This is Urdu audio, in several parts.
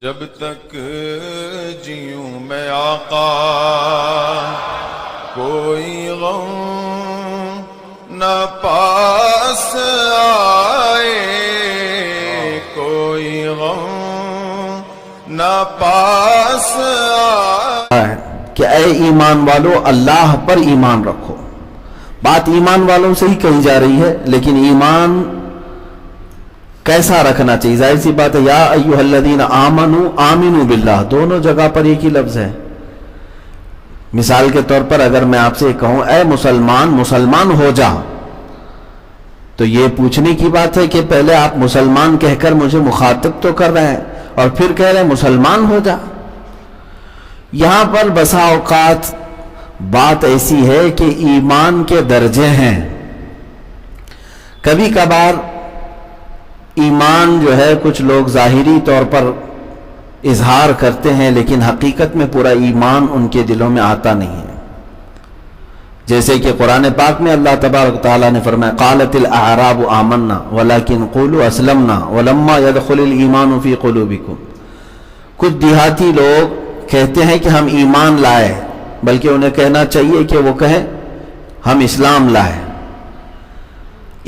جب تک جیوں میں آقا کوئی غم نہ پاس آئے، کوئی غم نہ پاس آئے کہ اے ایمان والو اللہ پر ایمان رکھو۔ بات ایمان والوں سے ہی کہی جا رہی ہے، لیکن ایمان کیسا رکھنا چاہیے؟ ظاہر سی بات ہے، یا ایھا الذین آمنوا آمنوا باللہ، دونوں جگہ پر ایک ہی لفظ ہے۔ مثال کے طور پر اگر میں آپ سے کہوں اے مسلمان مسلمان ہو جا، تو یہ پوچھنے کی بات ہے کہ پہلے آپ مسلمان کہہ کر مجھے مخاطب تو کر رہے ہیں اور پھر کہہ رہے ہیں مسلمان ہو جا۔ یہاں پر بسا اوقات بات ایسی ہے کہ ایمان کے درجے ہیں۔ کبھی کبھار ایمان جو ہے کچھ لوگ ظاہری طور پر اظہار کرتے ہیں، لیکن حقیقت میں پورا ایمان ان کے دلوں میں آتا نہیں ہے۔ جیسے کہ قرآن پاک میں اللہ تبارک و تعالیٰ نے فرمایا قالت الاعراب آمنا ولکن قولوا اسلمنا ولما يدخل الایمان فی قلوبکم۔ کچھ دیہاتی لوگ کہتے ہیں کہ ہم ایمان لائے، بلکہ انہیں کہنا چاہیے کہ وہ کہیں ہم اسلام لائے۔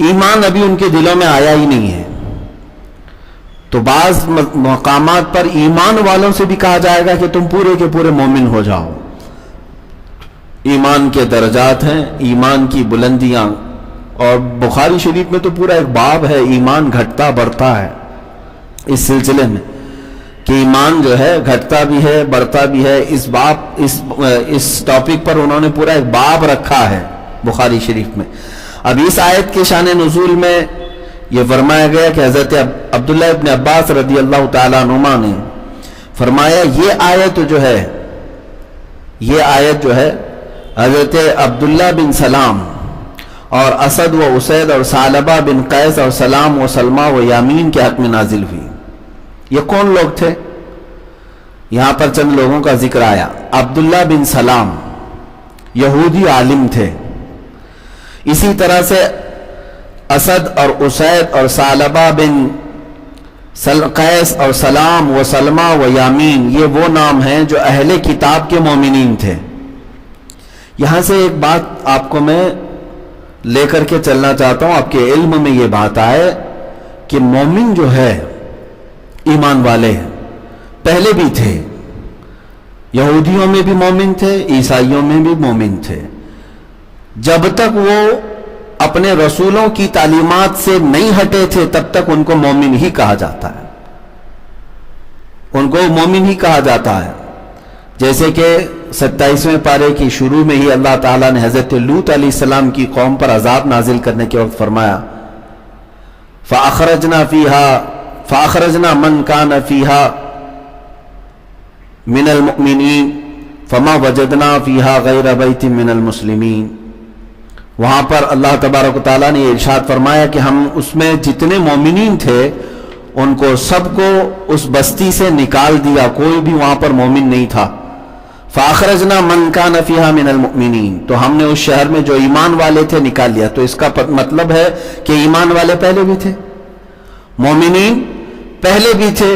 ایمان ابھی ان کے دلوں میں آیا ہی نہیں ہے۔ تو بعض مقامات پر ایمان والوں سے بھی کہا جائے گا کہ تم پورے کے پورے مومن ہو جاؤ۔ ایمان کے درجات ہیں، ایمان کی بلندیاں، اور بخاری شریف میں تو پورا ایک باب ہے ایمان گھٹتا بڑھتا ہے اس سلسلے میں، کہ ایمان جو ہے گھٹتا بھی ہے بڑھتا بھی ہے۔ اس ٹاپک پر انہوں نے پورا ایک باب رکھا ہے بخاری شریف میں۔ اب اس آیت کے شان نزول میں یہ فرمایا گیا کہ حضرت عبداللہ ابن عباس رضی اللہ تعالیٰ عنہما نے فرمایا یہ آیت جو ہے حضرت عبداللہ بن سلام اور اسد و اسید اور ثعلبہ بن قیس اور سلام و سلمہ و یامین کے حق میں نازل ہوئی۔ یہ کون لوگ تھے؟ یہاں پر چند لوگوں کا ذکر آیا۔ عبداللہ بن سلام یہودی عالم تھے، اسی طرح سے اسد اور اسید اور ثعلبہ بن قیس اور سلام و سلمہ و یامین، یہ وہ نام ہیں جو اہل کتاب کے مومنین تھے۔ یہاں سے ایک بات آپ کو میں لے کر کے چلنا چاہتا ہوں، آپ کے علم میں یہ بات آئے کہ مومن جو ہے ایمان والے پہلے بھی تھے، یہودیوں میں بھی مومن تھے، عیسائیوں میں بھی مومن تھے۔ جب تک وہ اپنے رسولوں کی تعلیمات سے نہیں ہٹے تھے تب تک ان کو مومن ہی کہا جاتا ہے، ان کو مومن ہی کہا جاتا ہے۔ جیسے کہ 27ویں پارے کی شروع میں ہی اللہ تعالیٰ نے حضرت لوط علیہ السلام کی قوم پر عذاب نازل کرنے کے وقت فرمایا فَأَخْرَجْنَا مَنْ كَانَ فِيهَا مِنَ الْمُؤْمِنِينَ فَمَا وَجَدْنَا فِيهَا غَيْرَ بَيْتٍ مِنَ الْمُسْلِمِينَ۔ وہاں پر اللہ تبارک و تعالیٰ نے ارشاد فرمایا کہ ہم اس میں جتنے مومنین تھے ان کو سب کو اس بستی سے نکال دیا، کوئی بھی وہاں پر مومن نہیں تھا۔ فَأَخْرَجْنَا مَنْ كَانَ فِيهَا مِنَ الْمُؤْمِنِينَ، تو ہم نے اس شہر میں جو ایمان والے تھے نکال لیا۔ تو اس کا مطلب ہے کہ ایمان والے پہلے بھی تھے، مومنین پہلے بھی تھے۔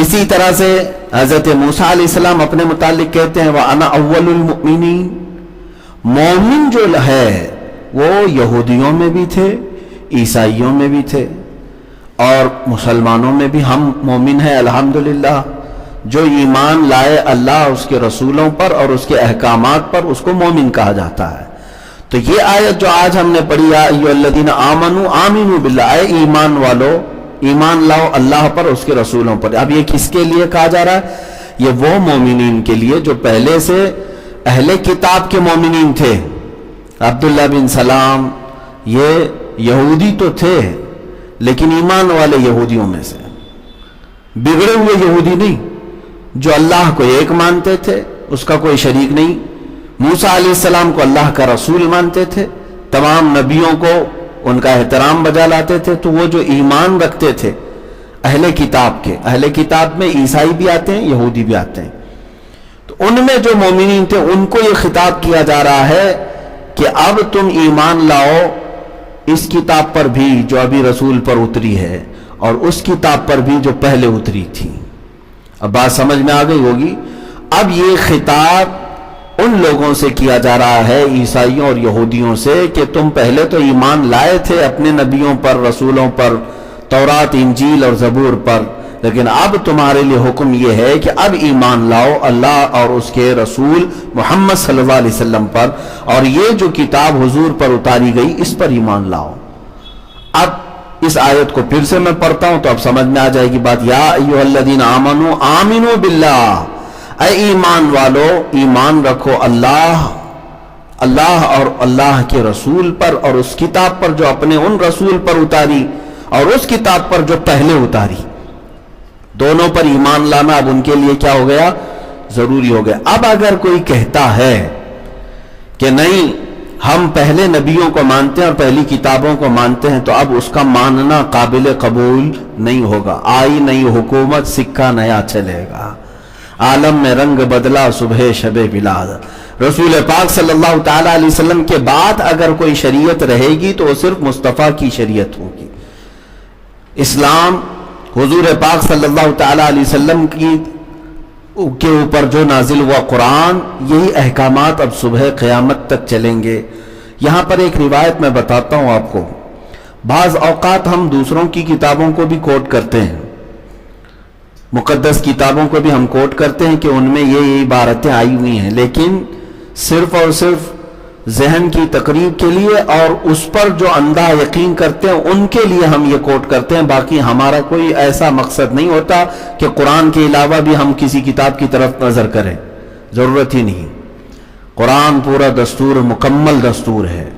اسی طرح سے حضرت موسیٰ علیہ السلام اپنے متعلق کہتے ہیں وَأَنَا أَوَّلُ الْمُؤْمِنِينَ۔ مومن جو ہے وہ یہودیوں میں بھی تھے، عیسائیوں میں بھی تھے، اور مسلمانوں میں بھی ہم مومن ہیں الحمدللہ۔ جو ایمان لائے اللہ اس کے رسولوں پر اور اس کے احکامات پر، اس کو مومن کہا جاتا ہے۔ تو یہ آیت جو آج ہم نے پڑھی یا ایھا الذین آمنوا آمنوا باللہ، اے ایمان والو ایمان لاؤ اللہ پر اس کے رسولوں پر۔ اب یہ کس کے لیے کہا جا رہا ہے؟ یہ وہ مومنین کے لیے جو پہلے سے اہل کتاب کے مومنین تھے۔ عبداللہ بن سلام یہ یہودی تو تھے لیکن ایمان والے یہودیوں میں سے، بگڑے ہوئے یہودی نہیں، جو اللہ کو ایک مانتے تھے، اس کا کوئی شریک نہیں۔ موسیٰ علیہ السلام کو اللہ کا رسول مانتے تھے، تمام نبیوں کو ان کا احترام بجا لاتے تھے۔ تو وہ جو ایمان رکھتے تھے اہل کتاب کے، اہل کتاب میں عیسائی بھی آتے ہیں، یہودی بھی آتے ہیں، تو ان میں جو مومنین تھے ان کو یہ خطاب کیا جا رہا ہے کہ اب تم ایمان لاؤ اس کتاب پر بھی جو ابھی رسول پر اتری ہے، اور اس کتاب پر بھی جو پہلے اتری تھی۔ اب بات سمجھ میں آ گئی ہوگی. اب یہ خطاب ان لوگوں سے کیا جا رہا ہے، عیسائیوں اور یہودیوں سے، کہ تم پہلے تو ایمان لائے تھے اپنے نبیوں پر، رسولوں پر، تورات، انجیل اور زبور پر، لیکن اب تمہارے لیے حکم یہ ہے کہ اب ایمان لاؤ اللہ اور اس کے رسول محمد صلی اللہ علیہ وسلم پر، اور یہ جو کتاب حضور پر اتاری گئی اس پر ایمان لاؤ. اب اس آیت کو پھر سے میں پڑھتا ہوں تو اب سمجھ میں آ جائے گی بات. یا ایھا الذین آمنوا آمنوا باللہ، اے ایمان والو ایمان رکھو اللہ اور اللہ کے رسول پر، اور اس کتاب پر جو اپنے ان رسول پر اتاری اور اس کتاب پر جو پہلے اتاری، دونوں پر ایمان لانا اب ان کے لیے کیا ہو گیا؟ ضروری ہو گیا. اب اگر کوئی کہتا ہے کہ نہیں ہم پہلے نبیوں کو مانتے ہیں اور پہلی کتابوں کو مانتے ہیں، تو اب اس کا ماننا قابل قبول نہیں ہوگا. آئی نئی حکومت سکہ نیا چلے گا، عالم میں رنگ بدلا صبح شب بلاد. رسول پاک صلی اللہ تعالی علیہ وسلم کے بعد اگر کوئی شریعت رہے گی تو وہ صرف مصطفیٰ کی شریعت ہوگی. اسلام حضور پاک صلی اللہ تعالی علیہ وسلم کے اوپر جو نازل ہوا قرآن، یہی احکامات اب صبح قیامت تک چلیں گے. یہاں پر ایک روایت میں بتاتا ہوں آپ کو. بعض اوقات ہم دوسروں کی کتابوں کو بھی کوٹ کرتے ہیں، مقدس کتابوں کو بھی ہم کوٹ کرتے ہیں کہ ان میں یہ عبارتیں آئی ہوئی ہیں، لیکن صرف اور صرف ذہن کی تقریب کے لیے اور اس پر جو اندھا یقین کرتے ہیں ان کے لیے ہم یہ کوٹ کرتے ہیں. باقی ہمارا کوئی ایسا مقصد نہیں ہوتا کہ قرآن کے علاوہ بھی ہم کسی کتاب کی طرف نظر کریں، ضرورت ہی نہیں. قرآن پورا دستور، مکمل دستور ہے.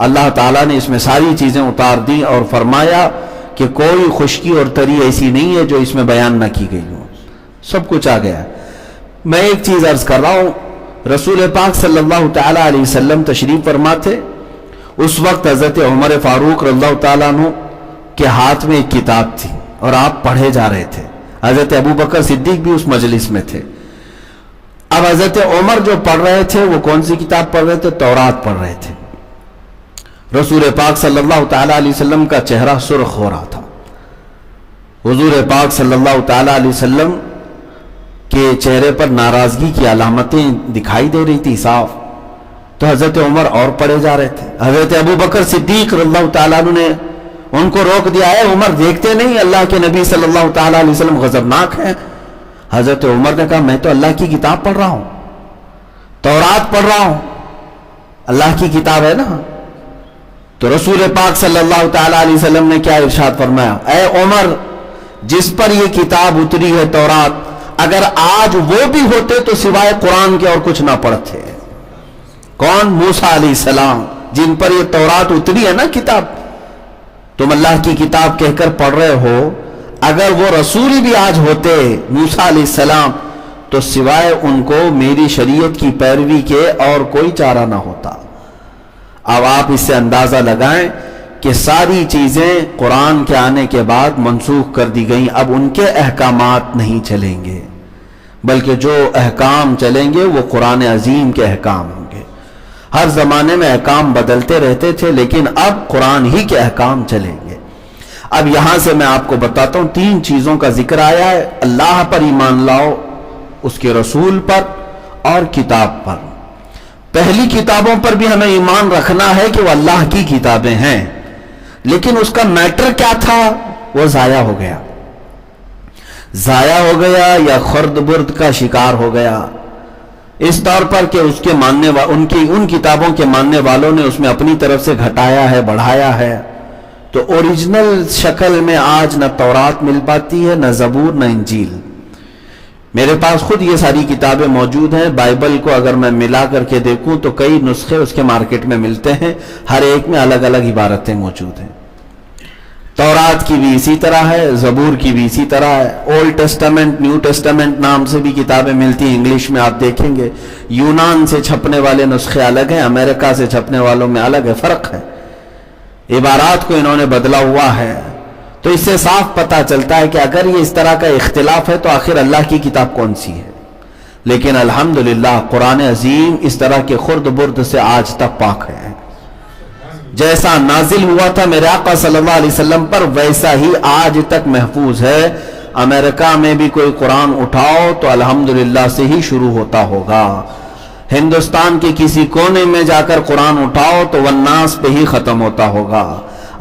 اللہ تعالیٰ نے اس میں ساری چیزیں اتار دی اور فرمایا کہ کوئی خشکی اور تری ایسی نہیں ہے جو اس میں بیان نہ کی گئی ہو، سب کچھ آ گیا. میں ایک چیز عرض کر رہا ہوں، رسول پاک صلی اللہ تعالی علیہ وسلم تشریف فرما تھے. اس وقت حضرت عمر فاروق رضی اللہ تعالیٰ عنہ کے ہاتھ میں ایک کتاب تھی اور آپ پڑھے جا رہے تھے. حضرت ابو بکر صدیق بھی اس مجلس میں تھے. اب حضرت عمر جو پڑھ رہے تھے وہ کون سی کتاب پڑھ رہے تھے؟ تورات پڑھ رہے تھے. رسول پاک صلی اللہ تعالی علیہ وسلم کا چہرہ سرخ ہو رہا تھا. حضور پاک صلی اللہ تعالی علیہ وسلم کے چہرے پر ناراضگی کی علامتیں دکھائی دے رہی تھی صاف. تو حضرت عمر اور پڑھے جا رہے تھے. حضرت ابو بکر صدیق رضی اللہ تعالیٰ عنہ نے ان کو روک دیا. ہے عمر دیکھتے نہیں اللہ کے نبی صلی اللہ تعالیٰ علیہ وسلم غضبناک ہیں؟ حضرت عمر نے کہا میں تو اللہ کی کتاب پڑھ رہا ہوں، تورات پڑھ رہا ہوں، اللہ کی کتاب ہے نا. تو رسول پاک صلی اللہ تعالیٰ علیہ وسلم نے کیا ارشاد فرمایا؟ اے عمر، جس پر یہ کتاب اتری ہے تورات، اگر آج وہ بھی ہوتے تو سوائے قرآن کے اور کچھ نہ پڑھتے. کون؟ موسیٰ علیہ السلام، جن پر یہ تورات اتری ہے نا کتاب، تم اللہ کی کتاب کہہ کر پڑھ رہے ہو. اگر وہ رسول بھی آج ہوتے موسیٰ علیہ السلام تو سوائے ان کو میری شریعت کی پیروی کے اور کوئی چارہ نہ ہوتا. اب آپ اس سے اندازہ لگائیں کہ ساری چیزیں قرآن کے آنے کے بعد منسوخ کر دی گئیں. اب ان کے احکامات نہیں چلیں گے، بلکہ جو احکام چلیں گے وہ قرآن عظیم کے احکام ہوں گے. ہر زمانے میں احکام بدلتے رہتے تھے، لیکن اب قرآن ہی کے احکام چلیں گے. اب یہاں سے میں آپ کو بتاتا ہوں، 3 چیزوں کا ذکر آیا ہے. اللہ پر ایمان لاؤ، اس کے رسول پر اور کتاب پر. پہلی کتابوں پر بھی ہمیں ایمان رکھنا ہے کہ وہ اللہ کی کتابیں ہیں، لیکن اس کا میٹر کیا تھا؟ وہ ضائع ہو گیا. ضائع ہو گیا یا خرد برد کا شکار ہو گیا، اس طور پر کہ اس کے ان کتابوں کے ماننے والوں نے اس میں اپنی طرف سے گھٹایا ہے، بڑھایا ہے. تو اوریجنل شکل میں آج نہ تورات مل پاتی ہے، نہ زبور، نہ انجیل. میرے پاس خود یہ ساری کتابیں موجود ہیں. بائبل کو اگر میں ملا کر کے دیکھوں تو کئی نسخے اس کے مارکیٹ میں ملتے ہیں، ہر ایک میں الگ الگ عبارتیں موجود ہیں. تورات کی بھی اسی طرح ہے، زبور کی بھی اسی طرح ہے. اولڈ ٹیسٹامنٹ، نیو ٹیسٹامنٹ نام سے بھی کتابیں ملتی ہیں، انگلش میں آپ دیکھیں گے. یونان سے چھپنے والے نسخے الگ ہیں، امریکہ سے چھپنے والوں میں الگ ہے، فرق ہے. عبارات کو انہوں نے بدلا ہوا ہے. تو اس سے صاف پتہ چلتا ہے کہ اگر یہ اس طرح کا اختلاف ہے تو آخر اللہ کی کتاب کون سی ہے. لیکن الحمدللہ قرآن عظیم اس طرح کے خرد برد سے آج تک پاک ہے. جیسا نازل ہوا تھا میرے آقا صلی اللہ علیہ وسلم پر ویسا ہی آج تک محفوظ ہے. امریکہ میں بھی کوئی قرآن اٹھاؤ تو الحمدللہ سے ہی شروع ہوتا ہوگا، ہندوستان کے کسی کونے میں جا کر قرآن اٹھاؤ تو والناس پہ ہی ختم ہوتا ہوگا،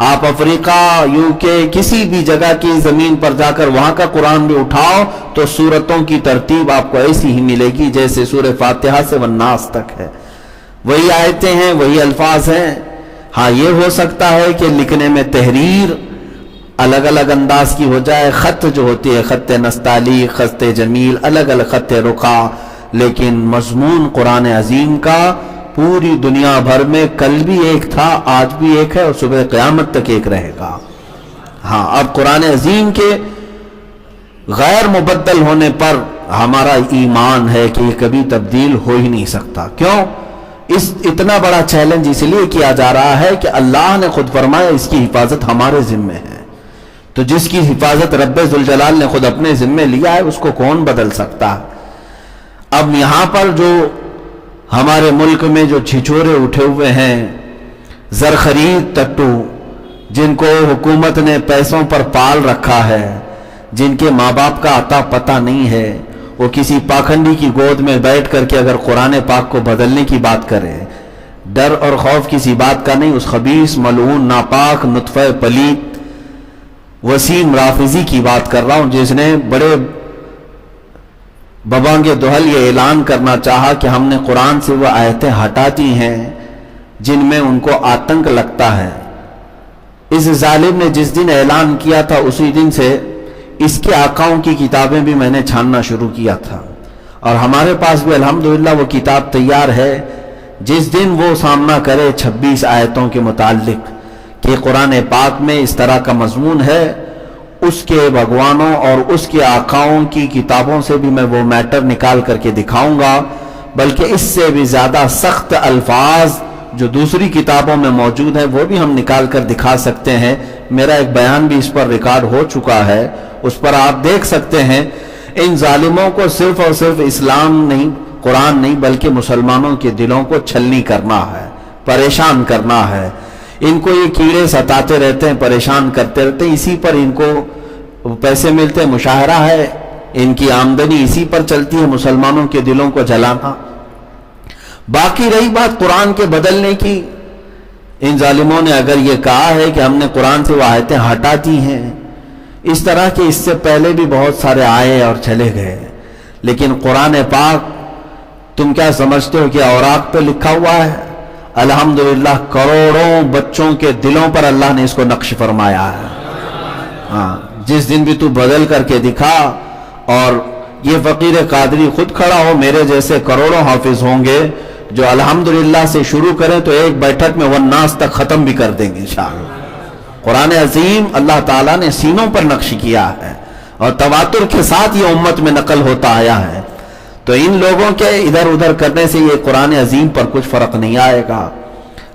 آپ افریقہ UK کسی بھی جگہ کی زمین پر جا کر وہاں کا قرآن بھی اٹھاؤ تو سورتوں کی ترتیب آپ کو ایسی ہی ملے گی جیسے سورہ فاتحہ سے والناس تک ہے، وہی آیتیں ہیں، وہی الفاظ ہیں۔ ہاں یہ ہو سکتا ہے کہ لکھنے میں تحریر الگ الگ انداز کی ہو جائے، خط جو ہوتی ہے خط نستعلیق، خط جمیل، الگ الگ خط رقع، لیکن مضمون قرآن عظیم کا پوری دنیا بھر میں کل بھی ایک تھا، آج بھی ایک ہے اور صبح قیامت تک ایک رہے گا۔ ہاں اب قرآن عظیم کے غیر مبدل ہونے پر ہمارا ایمان ہے کہ یہ کبھی تبدیل ہو ہی نہیں سکتا۔ کیوں؟ اتنا بڑا چیلنج اس لیے کیا جا رہا ہے کہ اللہ نے خود فرمایا اس کی حفاظت ہمارے ذمے ہے، تو جس کی حفاظت رب ذوالجلال نے خود اپنے ذمے لیا ہے اس کو کون بدل سکتا ہے؟ اب یہاں پر جو ہمارے ملک میں جو چھچورے اٹھے ہوئے ہیں، زرخرید ٹٹو، جن کو حکومت نے پیسوں پر پال رکھا ہے، جن کے ماں باپ کا عطا پتہ نہیں ہے، وہ کسی پاکھنڈی کی گود میں بیٹھ کر کے اگر قرآن پاک کو بدلنے کی بات کرے، ڈر اور خوف کسی بات کا نہیں، اس خبیث ملعون ناپاک نطفہ پلید وسیم رافضی کی بات کر رہا ہوں، جس نے بڑے ببانگ دہل یہ اعلان کرنا چاہا کہ ہم نے قرآن سے وہ آیتیں ہٹا دی ہیں جن میں ان کو آتنک لگتا ہے۔ اس ظالم نے جس دن اعلان کیا تھا اسی دن سے اس کے آقاؤں کی کتابیں بھی میں نے چھاننا شروع کیا تھا، اور ہمارے پاس بھی الحمدللہ وہ کتاب تیار ہے۔ جس دن وہ سامنا کرے 26 آیتوں کے متعلق کہ قرآن پاک میں اس طرح کا مضمون ہے، اس کے بھگوانوں اور اس کے آقاؤں کی کتابوں سے بھی میں وہ میٹر نکال کر کے دکھاؤں گا، بلکہ اس سے بھی زیادہ سخت الفاظ جو دوسری کتابوں میں موجود ہیں وہ بھی ہم نکال کر دکھا سکتے ہیں۔ میرا ایک بیان بھی اس پر ریکارڈ ہو چکا ہے، اس پر آپ دیکھ سکتے ہیں۔ ان ظالموں کو صرف اور صرف اسلام نہیں، قرآن نہیں، بلکہ مسلمانوں کے دلوں کو چھلنی کرنا ہے، پریشان کرنا ہے۔ ان کو یہ کیڑے ستاتے رہتے ہیں، پریشان کرتے رہتے ہیں، اسی پر ان کو پیسے ملتے ہیں، مشاہرہ ہے، ان کی آمدنی اسی پر چلتی ہے، مسلمانوں کے دلوں کو جلانا۔ باقی رہی بات قرآن کے بدلنے کی، ان ظالموں نے اگر یہ کہا ہے کہ ہم نے قرآن سے وہ آیتیں ہٹا دی ہیں، اس طرح کے اس سے پہلے بھی بہت سارے آئے اور چلے گئے، لیکن قرآن پاک تم کیا سمجھتے ہو کہ اوراق پہ لکھا ہوا ہے؟ الحمدللہ کروڑوں بچوں کے دلوں پر اللہ نے اس کو نقش فرمایا ہے۔ ہاں جس دن بھی تو بدل کر کے دکھا، اور یہ فقیر قادری خود کھڑا ہو، میرے جیسے کروڑوں حافظ ہوں گے جو الحمدللہ سے شروع کریں تو ایک بیٹھک میں والناس تک ختم بھی کر دیں گے انشاءاللہ۔ قرآن عظیم اللہ تعالیٰ نے سینوں پر نقش کیا ہے اور تواتر کے ساتھ یہ امت میں نقل ہوتا آیا ہے، تو ان لوگوں کے ادھر ادھر کرنے سے یہ قرآن عظیم پر کچھ فرق نہیں آئے گا۔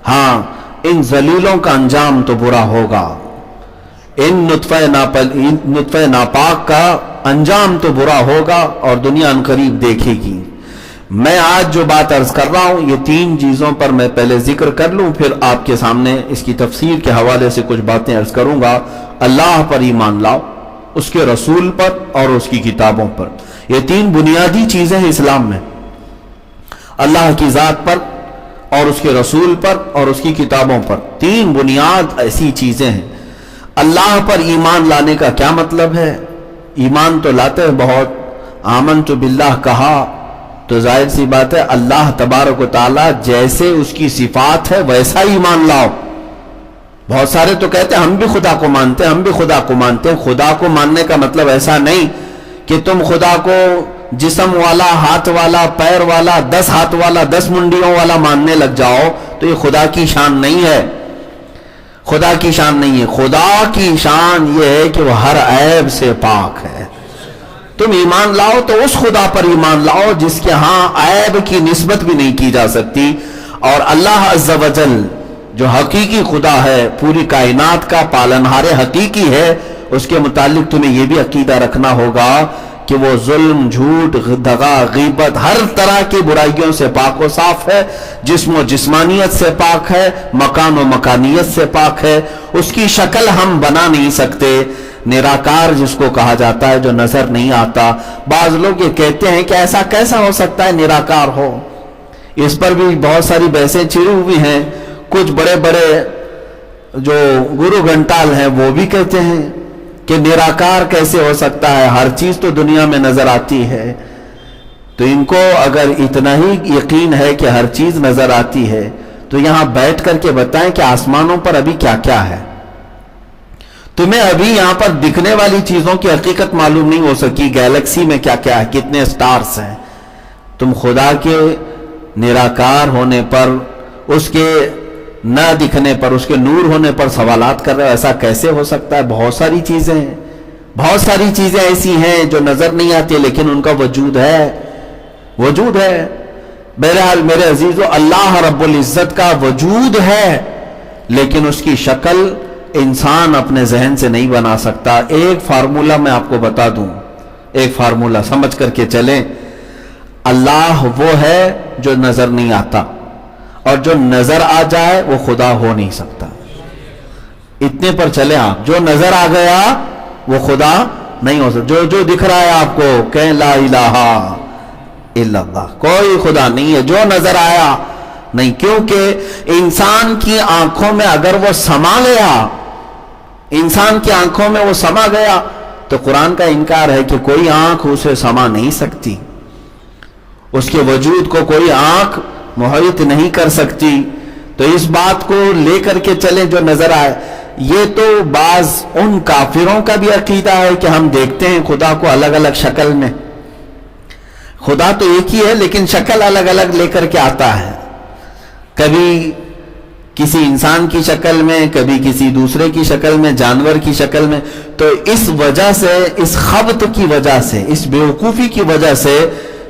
ہاں ان ذلیلوں کا انجام تو برا ہوگا، ان نطفہ ناپاک کا انجام تو برا ہوگا اور دنیا عنقریب دیکھے گی۔ میں آج جو بات عرض کر رہا ہوں یہ 3 چیزوں پر میں پہلے ذکر کر لوں، پھر آپ کے سامنے اس کی تفسیر کے حوالے سے کچھ باتیں عرض کروں گا۔ اللہ پر ایمان لاؤ، اس کے رسول پر اور اس کی کتابوں پر، یہ 3 بنیادی چیزیں ہیں اسلام میں، اللہ کی ذات پر اور اس کے رسول پر اور اس کی کتابوں پر، 3 بنیاد ایسی چیزیں ہیں۔ اللہ پر ایمان لانے کا کیا مطلب ہے؟ ایمان تو لاتے ہیں بہت، آمنت باللہ کہا تو ظاہر سی بات ہے اللہ تبارک و تعالی جیسے اس کی صفات ہے ویسا ایمان لاؤ۔ بہت سارے تو کہتے ہیں ہم بھی خدا کو مانتے ہیں، ہم بھی خدا کو مانتے ہیں۔ خدا کو ماننے کا مطلب ایسا نہیں کہ تم خدا کو جسم والا، ہاتھ والا، پیر والا، 10 ہاتھ والا، 10 منڈیوں والا ماننے لگ جاؤ تو یہ خدا کی شان نہیں ہے، خدا کی شان نہیں ہے۔ خدا کی شان یہ ہے کہ وہ ہر عیب سے پاک ہے۔ تم ایمان لاؤ تو اس خدا پر ایمان لاؤ جس کے ہاں عیب کی نسبت بھی نہیں کی جا سکتی، اور اللہ عز و جل جو حقیقی خدا ہے، پوری کائنات کا پالنہار حقیقی ہے، اس کے متعلق تمہیں یہ بھی عقیدہ رکھنا ہوگا کہ وہ ظلم، جھوٹ، دغا، غیبت، ہر طرح کی برائیوں سے پاک و صاف ہے، جسم و جسمانیت سے پاک ہے، مکان و مکانیت سے پاک ہے، اس کی شکل ہم بنا نہیں سکتے، نراکار جس کو کہا جاتا ہے، جو نظر نہیں آتا. بعض لوگ یہ کہتے ہیں کہ ایسا کیسا ہو سکتا ہے نراکار ہو. اس پر بھی بہت ساری بحثیں چھڑی ہوئی ہیں. کچھ بڑے بڑے جو گرو گھنٹال ہیں وہ بھی کہتے ہیں کہ نراکار کیسے ہو سکتا ہے، ہر چیز تو دنیا میں نظر آتی ہے. تو ان کو اگر اتنا ہی یقین ہے کہ ہر چیز نظر آتی ہے تو یہاں بیٹھ کر کے بتائیں کہ آسمانوں پر ابھی کیا کیا ہے. تمہیں ابھی یہاں پر دکھنے والی چیزوں کی حقیقت معلوم نہیں ہو سکی، گیلیکسی میں کیا کیا ہے، کتنے سٹارز ہیں. تم خدا کے نراکار ہونے پر، اس کے نہ دکھنے پر، اس کے نور ہونے پر سوالات کر رہے ہو. ایسا کیسے ہو سکتا ہے؟ بہت ساری چیزیں ہیں، بہت ساری چیزیں ایسی ہیں جو نظر نہیں آتی لیکن ان کا وجود ہے، وجود ہے. بہرحال میرے عزیزو، اللہ رب العزت کا وجود ہے لیکن اس کی شکل انسان اپنے ذہن سے نہیں بنا سکتا. ایک فارمولہ میں آپ کو بتا دوں، ایک فارمولہ سمجھ کر کے چلیں. اللہ وہ ہے جو نظر نہیں آتا، اور جو نظر آ جائے وہ خدا ہو نہیں سکتا. اتنے پر چلیں آپ. جو نظر آ گیا وہ خدا نہیں ہو سکتا. جو دکھ رہا ہے آپ کو، کہیں لا الہ الا اللہ، کوئی خدا نہیں ہے. جو نظر آیا نہیں، کیونکہ انسان کی آنکھوں میں اگر وہ سما گیا، انسان کی آنکھوں میں وہ سما گیا تو قرآن کا انکار ہے کہ کوئی آنکھ اسے سما نہیں سکتی، اس کے وجود کو کوئی آنکھ محیط نہیں کر سکتی. تو اس بات کو لے کر کے چلیں جو نظر آئے. یہ تو بعض ان کافروں کا بھی عقیدہ ہے کہ ہم دیکھتے ہیں خدا کو الگ الگ شکل میں. خدا تو ایک ہی ہے لیکن شکل الگ الگ لے کر کے آتا ہے، کبھی کسی انسان کی شکل میں، کبھی کسی دوسرے کی شکل میں، جانور کی شکل میں. تو اس وجہ سے، اس خبط کی وجہ سے، اس بیوقوفی کی وجہ سے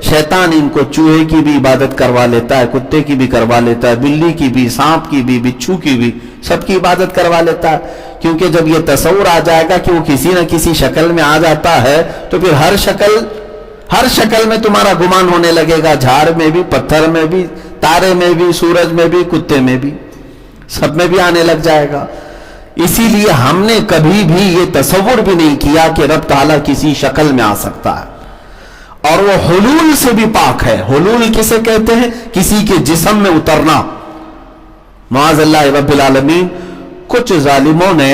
شیطان ان کو چوہے کی بھی عبادت کروا لیتا ہے، کتے کی بھی کروا لیتا ہے، بلی کی بھی، سانپ کی بھی، بچھو کی بھی، سب کی عبادت کروا لیتا ہے. کیونکہ جب یہ تصور آ جائے گا کہ وہ کسی نہ کسی شکل میں آ جاتا ہے تو پھر ہر شکل میں تمہارا گمان ہونے لگے گا. جھاڑ میں بھی، پتھر میں بھی، تارے میں بھی، سورج میں بھی، کتے میں بھی، سب میں بھی آنے لگ جائے گا. اسی لیے ہم نے کبھی بھی یہ تصور بھی نہیں کیا کہ رب تعالیٰ کسی شکل میں آ سکتا ہے. اور وہ حلول سے بھی پاک ہے. حلول کسے کہتے ہیں؟ کسی کے جسم میں اترنا. معاذ اللہ رب العالمین. کچھ ظالموں نے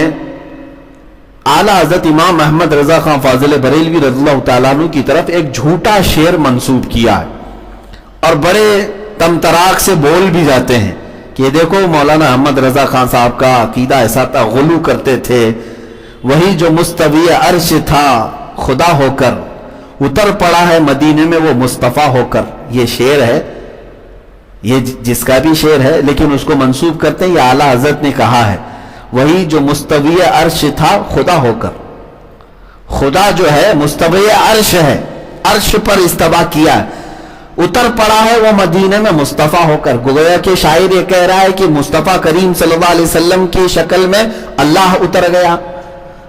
اعلیٰ حضرت امام احمد رضا خان فاضل بریلوی رضی اللہ تعالیٰ عنہ کی طرف ایک جھوٹا شعر منسوب کیا ہے اور بڑے تمتراک سے بول بھی جاتے ہیں کہ دیکھو مولانا احمد رضا خان صاحب کا عقیدہ ایسا تھا، غلو کرتے تھے. وہی جو مستوی عرش تھا خدا ہو کر اتر پڑا ہے مدینے میں وہ مصطفیٰ ہو کر. یہ شعر ہے، یہ جس کا بھی شعر ہے لیکن اس کو منسوب کرتے ہیں یہ اعلیٰ حضرت نے کہا ہے. وہی جو مستوی عرش تھا خدا ہو کر. خدا جو ہے مستوی عرش ہے، عرش پر استوا کیا ہے، اتر پڑا ہے وہ مدینے میں مصطفیٰ ہو کر. گویا کہ شاعر یہ کہہ رہا ہے کہ مصطفیٰ کریم صلی اللہ علیہ وسلم کی شکل میں اللہ اتر گیا.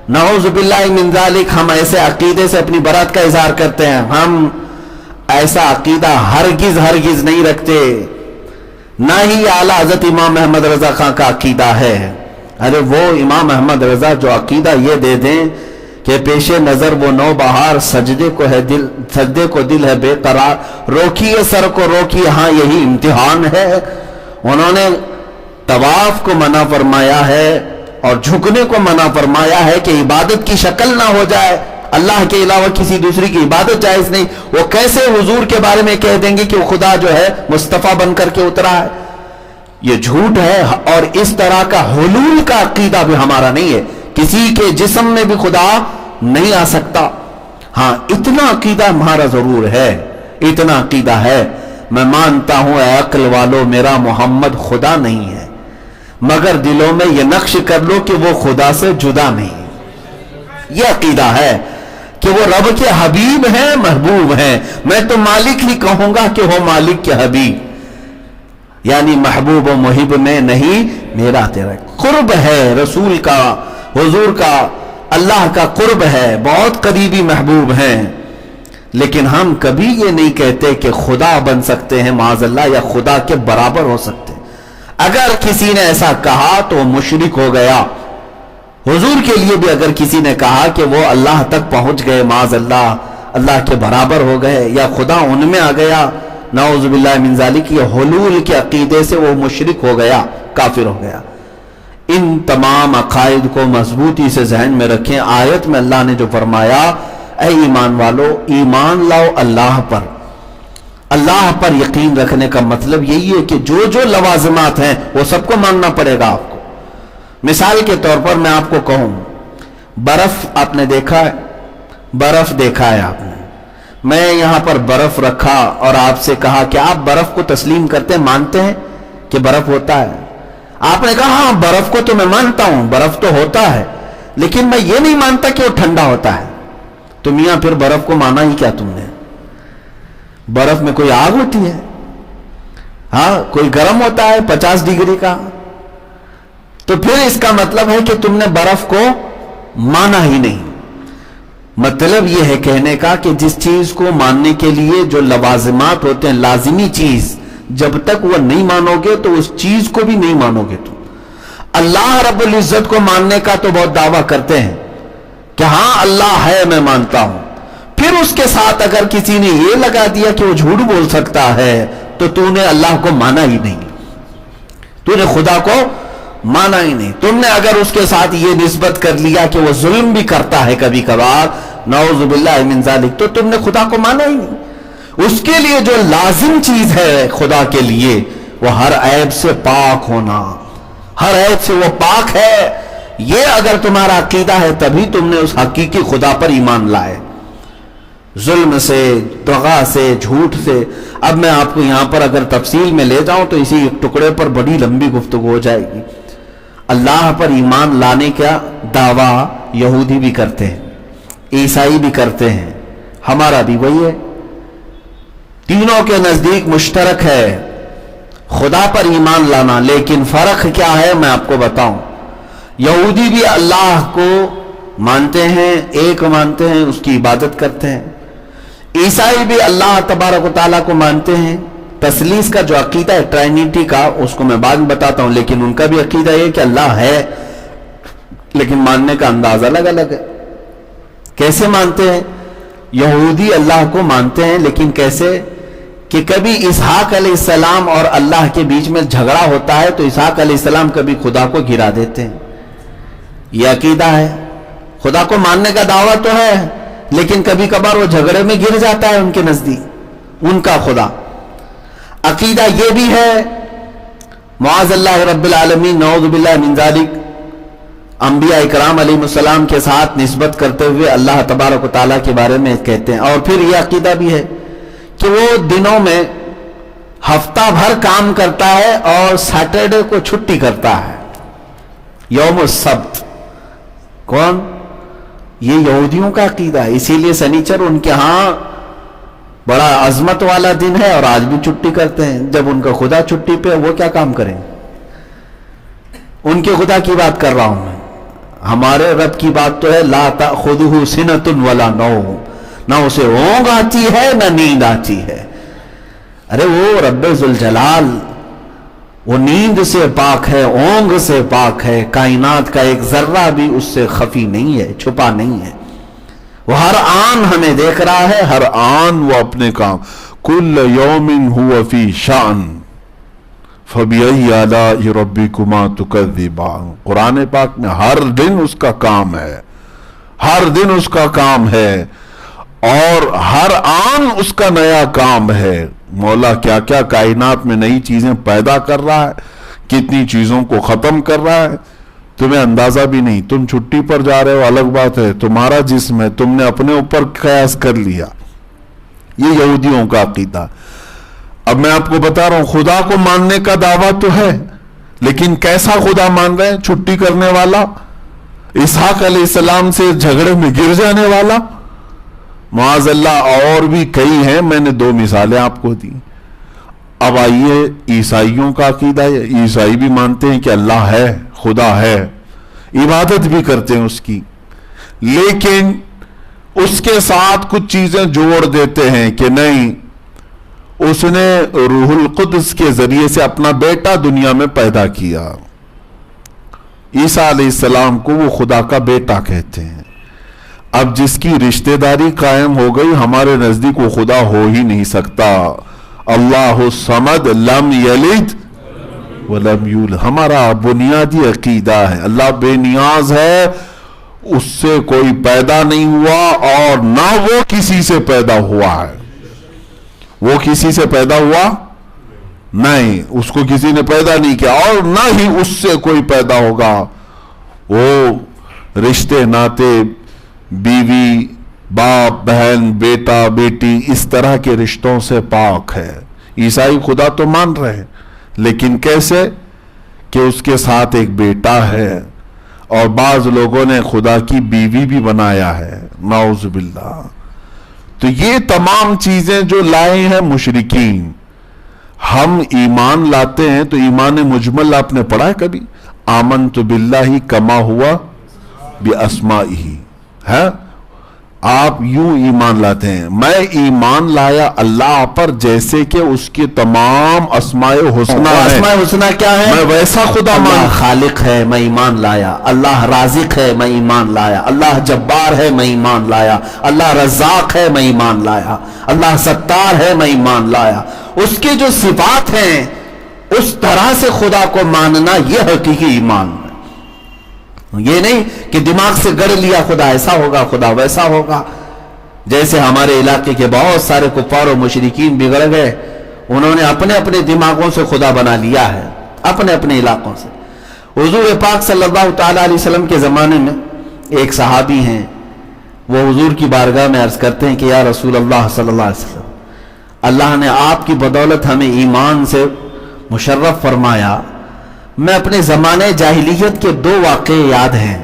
نعوذ باللہ من ذالک. ہم ایسے عقیدے سے اپنی برات کا اظہار کرتے ہیں. ہم ایسا عقیدہ ہرگز نہیں رکھتے، نہ ہی اعلیٰ حضرت امام احمد رضا خان کا عقیدہ ہے. ارے وہ امام احمد رضا جو عقیدہ یہ دے دیں کہ پیش نظر وہ نو بہار، سجدے کو دل ہے بے قرار، روکیے سر کو روکیے ہاں یہی امتحان ہے. انہوں نے طواف کو منع فرمایا ہے اور جھکنے کو منع فرمایا ہے کہ عبادت کی شکل نہ ہو جائے، اللہ کے علاوہ کسی دوسری کی عبادت جائز نہیں. وہ کیسے حضور کے بارے میں کہہ دیں گے کہ وہ خدا جو ہے مصطفیٰ بن کر کے اترا ہے؟ یہ جھوٹ ہے. اور اس طرح کا حلول کا عقیدہ بھی ہمارا نہیں ہے. کسی کے جسم میں بھی خدا نہیں آ سکتا. ہاں اتنا عقیدہ ہمارا ضرور ہے، اتنا عقیدہ ہے. میں مانتا ہوں اے عقل والو میرا محمد خدا نہیں ہے، مگر دلوں میں یہ نقش کر لو کہ وہ خدا سے جدا نہیں ہے. یہ عقیدہ ہے کہ وہ رب کے حبیب ہیں، محبوب ہیں. میں تو مالک ہی کہوں گا کہ وہ مالک کے حبیب، یعنی محبوب و محب میں نہیں میرا تیرا. قرب ہے رسول کا، حضور کا، اللہ کا قرب ہے، بہت قریبی محبوب ہیں. لیکن ہم کبھی یہ نہیں کہتے کہ خدا بن سکتے ہیں معاذ اللہ، یا خدا کے برابر ہو سکتے. اگر کسی نے ایسا کہا تو وہ مشرک ہو گیا، حضور کے لیے بھی اگر کسی نے کہا کہ وہ اللہ تک پہنچ گئے، معاذ اللہ، اللہ کے برابر ہو گئے یا خدا ان میں آ گیا، نعوذ باللہ من ذالک، یہ حلول کے عقیدے سے وہ مشرک ہو گیا، کافر ہو گیا۔ ان تمام عقائد کو مضبوطی سے ذہن میں رکھیں۔ آیت میں اللہ نے جو فرمایا، اے ایمان والو ایمان لاؤ اللہ پر۔ اللہ پر یقین رکھنے کا مطلب یہی ہے کہ جو جو لوازمات ہیں وہ سب کو ماننا پڑے گا آپ کو۔ مثال کے طور پر میں آپ کو کہوں، برف آپ نے دیکھا ہے، برف دیکھا ہے آپ نے، میں یہاں پر برف رکھا اور آپ سے کہا کہ آپ برف کو تسلیم کرتے ہیں، مانتے ہیں کہ برف ہوتا ہے؟ آپ نے کہا ہاں برف کو تو میں مانتا ہوں، برف تو ہوتا ہے، لیکن میں یہ نہیں مانتا کہ وہ ٹھنڈا ہوتا ہے۔ تو میاں پھر برف کو مانا ہی کیا تم نے؟ برف میں کوئی آگ ہوتی ہے؟ ہاں کوئی گرم ہوتا ہے 50 ڈگری کا؟ تو پھر اس کا مطلب ہے کہ تم نے برف کو مانا ہی نہیں۔ مطلب یہ ہے کہنے کا کہ جس چیز کو ماننے کے لیے جو لوازمات ہوتے ہیں، لازمی چیز، جب تک وہ نہیں مانو گے تو اس چیز کو بھی نہیں مانو گے تم۔ اللہ رب العزت کو ماننے کا تو بہت دعویٰ کرتے ہیں کہ ہاں اللہ ہے، میں مانتا ہوں، پھر اس کے ساتھ اگر کسی نے یہ لگا دیا کہ وہ جھوٹ بول سکتا ہے تو نے اللہ کو مانا ہی نہیں، تو نے خدا کو مانا ہی نہیں۔ تم نے اگر اس کے ساتھ یہ نسبت کر لیا کہ وہ ظلم بھی کرتا ہے کبھی کبھار، نعوذ باللہ من ذالک، تو تم نے خدا کو مانا ہی نہیں۔ اس کے لیے جو لازم چیز ہے خدا کے لیے، وہ ہر عیب سے پاک ہونا، ہر عیب سے وہ پاک ہے۔ یہ اگر تمہارا عقیدہ ہے تبھی تم نے اس حقیقی خدا پر ایمان لائے، ظلم سے، دغا سے، جھوٹ سے۔ اب میں آپ کو یہاں پر اگر تفصیل میں لے جاؤں تو اسی ایک ٹکڑے پر بڑی لمبی گفتگو ہو جائے گی۔ اللہ پر ایمان لانے کا دعویٰ یہودی بھی کرتے ہیں، عیسائی بھی کرتے ہیں، ہمارا بھی وہی ہے۔ تینوں کے نزدیک مشترک ہے خدا پر ایمان لانا، لیکن فرق کیا ہے میں آپ کو بتاؤں۔ یہودی بھی اللہ کو مانتے ہیں، ایک مانتے ہیں، اس کی عبادت کرتے ہیں۔ عیسائی بھی اللہ تبارک و تعالیٰ کو مانتے ہیں۔ تثلیث کا جو عقیدہ ہے، ٹرینیٹی کا، اس کو میں بعد میں بتاتا ہوں، لیکن ان کا بھی عقیدہ یہ کہ اللہ ہے، لیکن ماننے کا انداز الگ الگ ہے۔ کیسے مانتے ہیں؟ یہودی اللہ کو مانتے ہیں، لیکن کیسے کہ کبھی اسحاق علیہ السلام اور اللہ کے بیچ میں جھگڑا ہوتا ہے تو اسحاق علیہ السلام کبھی خدا کو گرا دیتے ہیں۔ یہ عقیدہ ہے۔ خدا کو ماننے کا دعویٰ تو ہے، لیکن کبھی کبھار وہ جھگڑے میں گر جاتا ہے ان کے نزدیک، ان کا خدا۔ عقیدہ یہ بھی ہے، معاذ اللہ رب العالمین، نعوذ باللہ من ذالک، انبیاء اکرام علیہ السلام کے ساتھ نسبت کرتے ہوئے اللہ تبارک و تعالیٰ کے بارے میں کہتے ہیں۔ اور پھر یہ عقیدہ بھی ہے کہ وہ دنوں میں ہفتہ بھر کام کرتا ہے اور سیٹرڈے کو چھٹی کرتا ہے، یوم السبت۔ کون؟ یہ یہودیوں کا عقیدہ ہے۔ اسی لیے سنیچر ان کے ہاں بڑا عظمت والا دن ہے اور آج بھی چھٹی کرتے ہیں۔ جب ان کا خدا چھٹی پہ، وہ کیا کام کریں؟ ان کے خدا کی بات کر رہا ہوں میں۔ ہمارے رب کی بات تو ہے لا تأخذہ سنۃ ولا نوم، نہ اسے اونگ آتی ہے نہ نیند آتی ہے۔ ارے وہ رب ذوالجلال، وہ نیند سے پاک ہے، اونگ سے پاک ہے، کائنات کا ایک ذرہ بھی اس سے خفی نہیں ہے، چھپا نہیں ہے۔ وہ ہر آن ہمیں دیکھ رہا ہے، ہر آن وہ اپنے کام۔ کل یوم هو فی شأن فبأی آلاء ربکما تکذبان۔ قرآن پاک میں ہر دن اس کا کام ہے، ہر دن اس کا کام ہے، اور ہر آن اس کا نیا کام ہے۔ مولا کیا کیا کائنات میں نئی چیزیں پیدا کر رہا ہے، کتنی چیزوں کو ختم کر رہا ہے، تمہیں اندازہ بھی نہیں۔ تم چھٹی پر جا رہے ہو الگ بات ہے، تمہارا جسم ہے، تم نے اپنے اوپر قیاس کر لیا۔ یہ یہودیوں کا عقیدہ۔ اب میں آپ کو بتا رہا ہوں، خدا کو ماننے کا دعویٰ تو ہے، لیکن کیسا خدا مان رہے ہیں؟ چھٹی کرنے والا، اسحاق علیہ السلام سے جھگڑے میں گر جانے والا، معاذ اللہ۔ اور بھی کئی ہیں، میں نے 2 مثالیں آپ کو دی۔ اب آئیے عیسائیوں کا عقیدہ ہے۔ عیسائی بھی مانتے ہیں کہ اللہ ہے، خدا ہے، عبادت بھی کرتے ہیں اس کی، لیکن اس کے ساتھ کچھ چیزیں جوڑ دیتے ہیں کہ نہیں، اس نے روح القدس کے ذریعے سے اپنا بیٹا دنیا میں پیدا کیا، عیسیٰ علیہ السلام کو وہ خدا کا بیٹا کہتے ہیں. اب جس کی رشتہ داری قائم ہو گئی ہمارے نزدیک وہ خدا ہو ہی نہیں سکتا. اللہ الصمد لم یلد ولم یولد ہمارا بنیادی عقیدہ ہے. اللہ بے نیاز ہے, اس سے کوئی پیدا نہیں ہوا اور نہ وہ کسی سے پیدا ہوا ہے. وہ کسی سے پیدا ہوا نہیں, اس کو کسی نے پیدا نہیں کیا اور نہ ہی اس سے کوئی پیدا ہوگا. وہ رشتے ناتے, بیوی, باپ, بہن, بیٹا, بیٹی, اس طرح کے رشتوں سے پاک ہے. عیسائی خدا تو مان رہے لیکن کیسے کہ اس کے ساتھ ایک بیٹا ہے, اور بعض لوگوں نے خدا کی بیوی بھی بنایا ہے, نعوذ باللہ. تو یہ تمام چیزیں جو لائے ہیں مشرکین. ہم ایمان لاتے ہیں تو ایمان مجمل آپ نے پڑھا ہے کبھی؟ آمنت باللہ کما ہوا باسمائہ ہے. آپ یوں ایمان لاتے ہیں, میں ایمان لایا اللہ پر جیسے کہ اس کے تمام اسماء حسنہ ہیں. اسماء حسنہ کیا ہے؟ میں ویسا خدا اللہ خالق ہے, میں ایمان لایا. اللہ رازق ہے, میں ایمان لایا. اللہ جبار ہے, میں ایمان لایا. اللہ رزاق ہے, میں ایمان لایا. اللہ ستار ہے, میں ایمان لایا. اس کے جو صفات ہیں اس طرح سے خدا کو ماننا, یہ حقیقی ایمان ہے. یہ نہیں کہ دماغ سے گڑ لیا خدا ایسا ہوگا خدا ویسا ہوگا. جیسے ہمارے علاقے کے بہت سارے کفار و مشرکین بگڑ گئے, انہوں نے اپنے اپنے دماغوں سے خدا بنا لیا ہے, اپنے اپنے علاقوں سے. حضور پاک صلی اللہ تعالی علیہ وسلم کے زمانے میں ایک صحابی ہیں, وہ حضور کی بارگاہ میں عرض کرتے ہیں کہ یا رسول اللہ صلی اللہ علیہ وسلم, اللہ نے آپ کی بدولت ہمیں ایمان سے مشرف فرمایا. میں اپنے زمانے جاہلیت کے 2 واقعے یاد ہیں,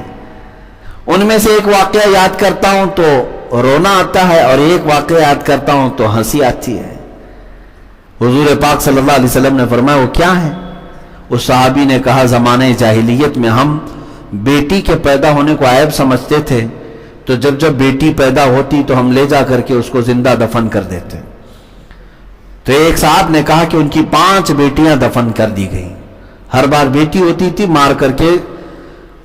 ان میں سے ایک واقعہ یاد کرتا ہوں تو رونا آتا ہے اور ایک واقعہ یاد کرتا ہوں تو ہنسی آتی ہے. حضور پاک صلی اللہ علیہ وسلم نے فرمایا وہ کیا ہے؟ اس صحابی نے کہا زمانے جاہلیت میں ہم بیٹی کے پیدا ہونے کو عیب سمجھتے تھے, تو جب بیٹی پیدا ہوتی تو ہم لے جا کر کے اس کو زندہ دفن کر دیتے. تو ایک صاحب نے کہا کہ ان کی 5 بیٹیاں دفن کر دی گئیں. ہر بار بیٹی ہوتی تھی, مار کر کے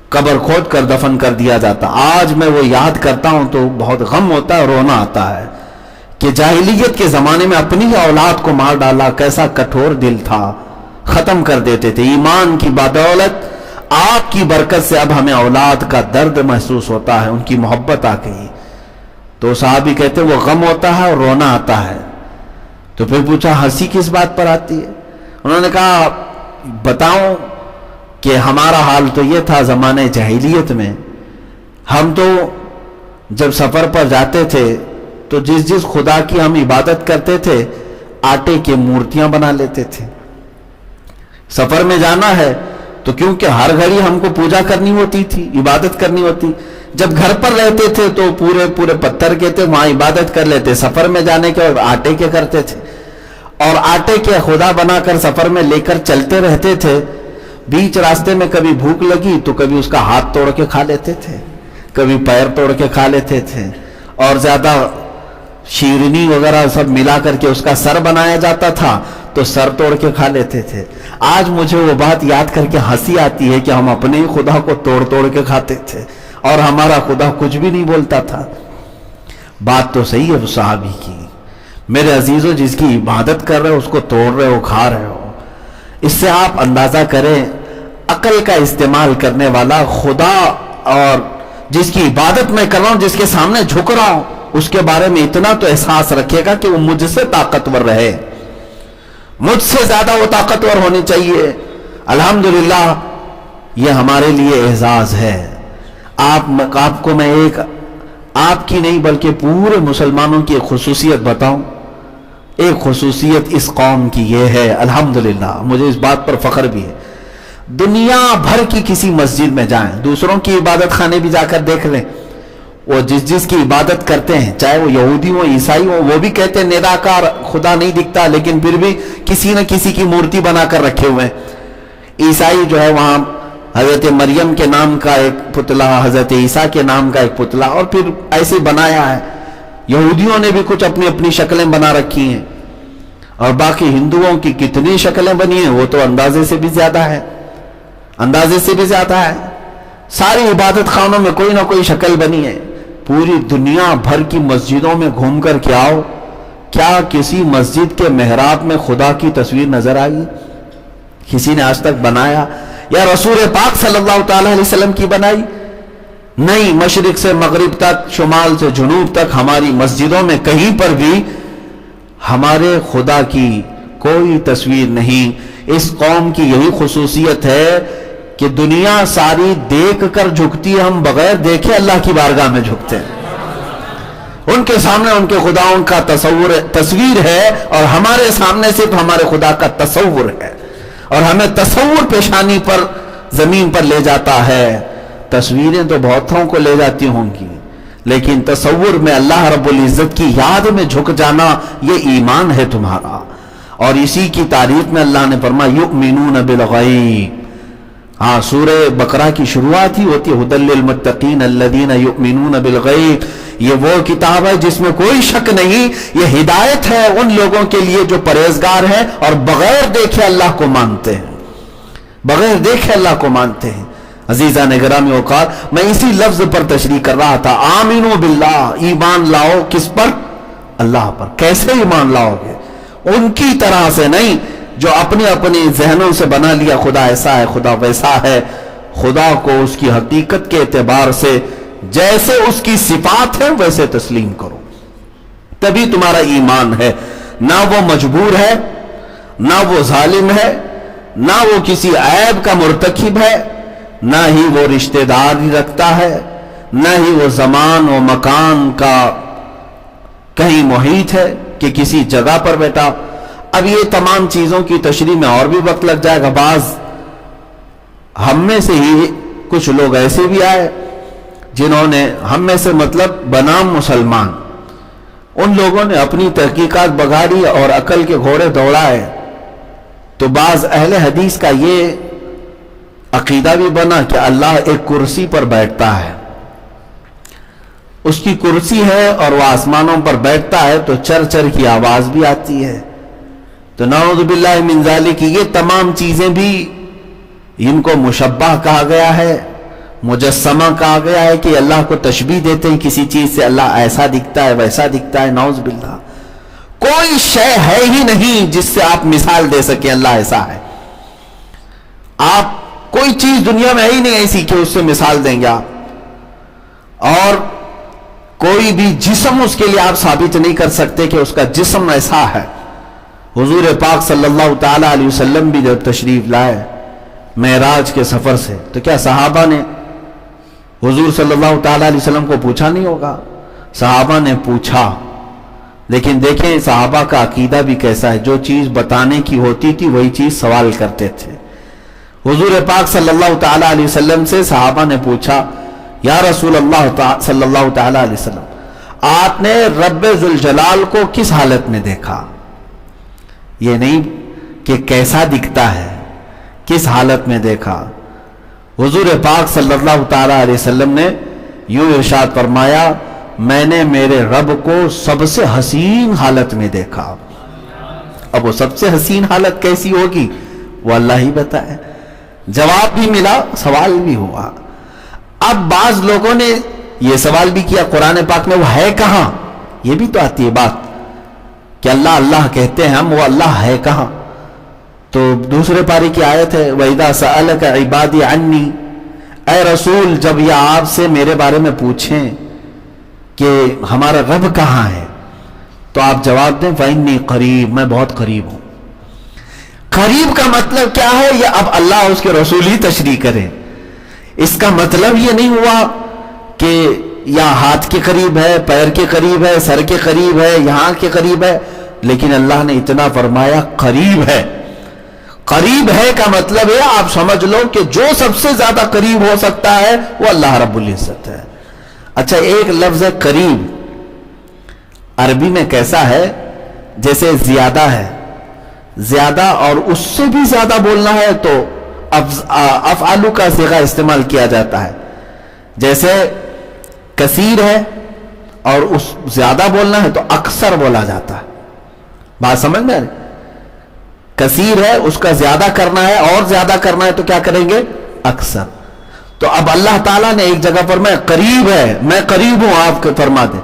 قبر کھود کر دفن کر دیا جاتا. آج میں وہ یاد کرتا ہوں تو بہت غم ہوتا ہے, رونا آتا ہے کہ جاہلیت کے زمانے میں اپنی ہی اولاد کو مار ڈالا. کیسا کٹھور دل تھا, ختم کر دیتے تھے. ایمان کی بدولت آپ کی برکت سے اب ہمیں اولاد کا درد محسوس ہوتا ہے, ان کی محبت آ گئی. تو صحابی کہتے وہ غم ہوتا ہے اور رونا آتا ہے. تو پھر پوچھا ہنسی کس بات پر آتی ہے؟ انہوں نے کہا بتاؤں کہ ہمارا حال تو یہ تھا زمانے جاہلیت میں, ہم تو جب سفر پر جاتے تھے تو جس خدا کی ہم عبادت کرتے تھے آٹے کی مورتیاں بنا لیتے تھے. سفر میں جانا ہے تو کیونکہ ہر گھڑی ہم کو پوجا کرنی ہوتی تھی, عبادت کرنی ہوتی. جب گھر پر رہتے تھے تو پورے پتھر کے تھے, وہاں عبادت کر لیتے. سفر میں جانے کے اور آٹے کے کرتے تھے, اور آٹے کے خدا بنا کر سفر میں لے کر چلتے رہتے تھے. بیچ راستے میں کبھی بھوک لگی تو کبھی اس کا ہاتھ توڑ کے کھا لیتے تھے, کبھی پیر توڑ کے کھا لیتے تھے, اور زیادہ شیرنی وغیرہ سب ملا کر کے اس کا سر بنایا جاتا تھا تو سر توڑ کے کھا لیتے تھے. آج مجھے وہ بات یاد کر کے ہنسی آتی ہے کہ ہم اپنے ہی خدا کو توڑ کے کھاتے تھے اور ہمارا خدا کچھ بھی نہیں بولتا تھا. بات تو صحیح ہے وہ صحابی کی. میرے عزیزوں, جس کی عبادت کر رہے ہو اس کو توڑ رہے ہو, کھا رہے ہو. اس سے آپ اندازہ کریں عقل کا استعمال کرنے والا خدا, اور جس کی عبادت میں کر رہا ہوں, جس کے سامنے جھک رہا ہوں, اس کے بارے میں اتنا تو احساس رکھے گا کہ وہ مجھ سے طاقتور رہے, مجھ سے زیادہ وہ طاقتور ہونی چاہیے. الحمدللہ یہ ہمارے لیے اعزاز ہے. آپ کو میں ایک آپ کی نہیں بلکہ پورے مسلمانوں کی ایک خصوصیت بتاؤں. ایک خصوصیت اس قوم کی یہ ہے, الحمدللہ مجھے اس بات پر فخر بھی ہے. دنیا بھر کی کسی مسجد میں جائیں, دوسروں کی عبادت خانے بھی جا کر دیکھ لیں, وہ جس کی عبادت کرتے ہیں, چاہے وہ یہودی ہوں عیسائی ہوں, وہ بھی کہتے ہیں نراکار خدا نہیں دکھتا, لیکن پھر بھی کسی نہ کسی کی مورتی بنا کر رکھے ہوئے ہیں. عیسائی جو ہے وہاں حضرت مریم کے نام کا ایک پتلا, حضرت عیسیٰ کے نام کا ایک پتلا, اور پھر ایسے بنایا ہے. یہودیوں نے بھی کچھ اپنی اپنی شکلیں بنا رکھی ہیں, اور باقی ہندوؤں کی کتنی شکلیں بنی ہیں وہ تو اندازے سے بھی زیادہ ہے, اندازے سے بھی زیادہ ہے. ساری عبادت خانوں میں کوئی نہ کوئی شکل بنی ہے. پوری دنیا بھر کی مسجدوں میں گھوم کر کے آؤ, کیا کسی مسجد کے محراب میں خدا کی تصویر نظر آئی؟ کسی نے آج تک بنایا؟ یا رسول پاک صلی اللہ تعالی علیہ وسلم کی بنائی؟ نہیں. مشرق سے مغرب تک, شمال سے جنوب تک ہماری مسجدوں میں کہیں پر بھی ہمارے خدا کی کوئی تصویر نہیں. اس قوم کی یہی خصوصیت ہے کہ دنیا ساری دیکھ کر جھکتی ہے, ہم بغیر دیکھے اللہ کی بارگاہ میں جھکتے ہیں. ان کے سامنے ان کے خداؤں کا تصویر ہے, اور ہمارے سامنے صرف ہمارے خدا کا تصور ہے, اور ہمیں تصور پیشانی پر زمین پر لے جاتا ہے. تصویریں تو بہتوں کو لے جاتی ہوں گی, لیکن تصور میں اللہ رب العزت کی یاد میں جھک جانا یہ ایمان ہے تمہارا. اور اسی کی تعریف میں اللہ نے فرمایا یؤمنون بالغیب. ہاں, سورہ بقرہ کی شروعات ہی ہوتی ہے ھدی للمتقین الذین یؤمنون بالغیب. یہ وہ کتاب ہے جس میں کوئی شک نہیں, یہ ہدایت ہے ان لوگوں کے لیے جو پرہیزگار ہیں اور بغیر دیکھے اللہ کو مانتے ہیں, بغیر دیکھے اللہ کو مانتے ہیں. عزیزان گرامی اوقات, میں اسی لفظ پر تشریح کر رہا تھا, آمنو باللہ, ایمان لاؤ. کس پر؟ اللہ پر. کیسے ایمان لاؤ گے؟ ان کی طرح سے نہیں جو اپنے اپنے ذہنوں سے بنا لیا خدا ایسا ہے, خدا ویسا ہے. خدا کو اس کی حقیقت کے اعتبار سے جیسے اس کی صفات ہے ویسے تسلیم کرو, تبھی تمہارا ایمان ہے. نہ وہ مجبور ہے, نہ وہ ظالم ہے, نہ وہ کسی عیب کا مرتکب ہے, نہ ہی وہ رشتہ داری رکھتا ہے, نہ ہی وہ زمان و مکان کا کہیں محیط ہے کہ کسی جگہ پر بیٹھا. اب یہ تمام چیزوں کی تشریح میں اور بھی وقت لگ جائے گا. بعض ہم میں سے ہی کچھ لوگ ایسے بھی آئے جنہوں نے, ہم میں سے مطلب بنام مسلمان, ان لوگوں نے اپنی تحقیقات بگاڑی اور عقل کے گھوڑے دوڑائے. تو بعض اہل حدیث کا یہ عقیدہ بھی بنا کہ اللہ ایک کرسی پر بیٹھتا ہے, اس کی کرسی ہے اور وہ آسمانوں پر بیٹھتا ہے تو چر چر کی آواز بھی آتی ہے. تو نعوذ باللہ من ذالک, یہ تمام چیزیں بھی ان کو مشبہ کہا گیا ہے, مجسمہ کہا گیا ہے کہ اللہ کو تشبیہ دیتے ہیں کسی چیز سے, اللہ ایسا دکھتا ہے ویسا دکھتا ہے. نعوذ باللہ, کوئی شے ہے ہی نہیں جس سے آپ مثال دے سکیں اللہ ایسا ہے. آپ کوئی چیز دنیا میں ہے ہی نہیں ایسی کہ اس سے مثال دیں گے آپ, اور کوئی بھی جسم اس کے لیے آپ ثابت نہیں کر سکتے کہ اس کا جسم ایسا ہے. حضور پاک صلی اللہ تعالی علیہ وسلم بھی جب تشریف لائے معراج کے سفر سے, تو کیا صحابہ نے حضور صلی اللہ تعالی علیہ وسلم کو پوچھا نہیں ہوگا؟ صحابہ نے پوچھا, لیکن دیکھیں صحابہ کا عقیدہ بھی کیسا ہے, جو چیز بتانے کی ہوتی تھی وہی چیز سوال کرتے تھے. حضور پاک صلی اللہ تعالی علیہ وسلم سے صحابہ نے پوچھا, یا رسول اللہ صلی اللہ تعالی علیہ وسلم, آپ نے رب ذوالجلال کو کس حالت میں دیکھا؟ یہ نہیں کہ کیسا دکھتا ہے, کس حالت میں دیکھا. حضور پاک صلی اللہ تعالی علیہ وسلم نے یوں ارشاد فرمایا, میں نے میرے رب کو سب سے حسین حالت میں دیکھا. اب وہ سب سے حسین حالت کیسی ہوگی وہ اللہ ہی بتائے. جواب بھی ملا, سوال بھی ہوا. اب بعض لوگوں نے یہ سوال بھی کیا قرآن پاک میں وہ ہے کہاں؟ یہ بھی تو آتی ہے بات کہ اللہ اللہ کہتے ہیں ہم, وہ اللہ ہے کہاں؟ تو دوسرے پاری کی آیت ہے, وَإِذَا سَأَلَكَ عِبَادِي عَنِّي, اے رسول جب یہ آپ سے میرے بارے میں پوچھیں کہ ہمارا رب کہاں ہے, تو آپ جواب دیں فَإِنِّي قریب, میں بہت قریب ہوں. قریب کا مطلب کیا ہے یہ اب اللہ اس کے رسول ہی تشریح کریں. اس کا مطلب یہ نہیں ہوا کہ یا ہاتھ کے قریب ہے, پیر کے قریب ہے, سر کے قریب ہے, یہاں کے قریب ہے, لیکن اللہ نے اتنا فرمایا قریب ہے. قریب ہے کا مطلب ہے آپ سمجھ لو کہ جو سب سے زیادہ قریب ہو سکتا ہے وہ اللہ رب العزت ہے. اچھا, ایک لفظ ہے قریب, عربی میں کیسا ہے جیسے زیادہ ہے, زیادہ اور اس سے بھی زیادہ بولنا ہے تو افعالو کا صیغہ استعمال کیا جاتا ہے. جیسے کثیر ہے اور اس زیادہ بولنا ہے تو اکثر بولا جاتا ہے. بات سمجھ میں آ رہی؟ کثیر ہے اس کا زیادہ کرنا ہے اور زیادہ کرنا ہے تو کیا کریں گے؟ اکثر. تو اب اللہ تعالیٰ نے ایک جگہ فرمایا قریب ہے، میں قریب ہوں آپ کے، فرما دے،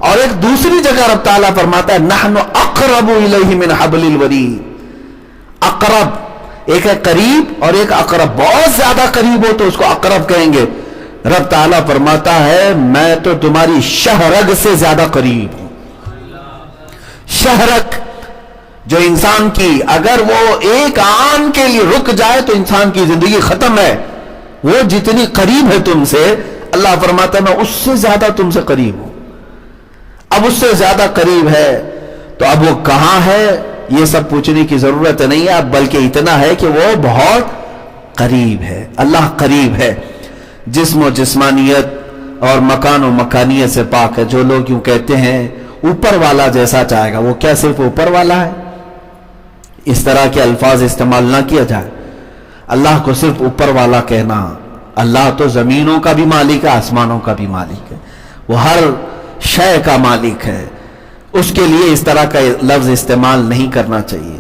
اور ایک دوسری جگہ رب تعالیٰ فرماتا ہے نحن اقرب الیہ من حبل الورید۔ اقرب ایک ہے قریب اور ایک اقرب، بہت زیادہ قریب ہو تو اس کو اقرب کہیں گے۔ رب تعالیٰ فرماتا ہے میں تو تمہاری شہرگ سے زیادہ قریب ہوں۔ شہرگ جو انسان کی اگر وہ ایک آن کے لیے رک جائے تو انسان کی زندگی ختم ہے، وہ جتنی قریب ہے تم سے، اللہ فرماتا ہے میں اس سے زیادہ تم سے قریب ہوں۔ اب اس سے زیادہ قریب ہے تو اب وہ کہاں ہے یہ سب پوچھنے کی ضرورت نہیں ہے، بلکہ اتنا ہے کہ وہ بہت قریب ہے۔ اللہ قریب ہے، جسم و جسمانیت اور مکان و مکانیت سے پاک ہے۔ جو لوگ یوں کہتے ہیں اوپر والا جیسا چاہے گا، وہ کیا صرف اوپر والا ہے؟ اس طرح کے الفاظ استعمال نہ کیا جائے۔ اللہ کو صرف اوپر والا کہنا، اللہ تو زمینوں کا بھی مالک ہے، آسمانوں کا بھی مالک ہے، وہ ہر شے کا مالک ہے، اس کے لیے اس طرح کا لفظ استعمال نہیں کرنا چاہیے۔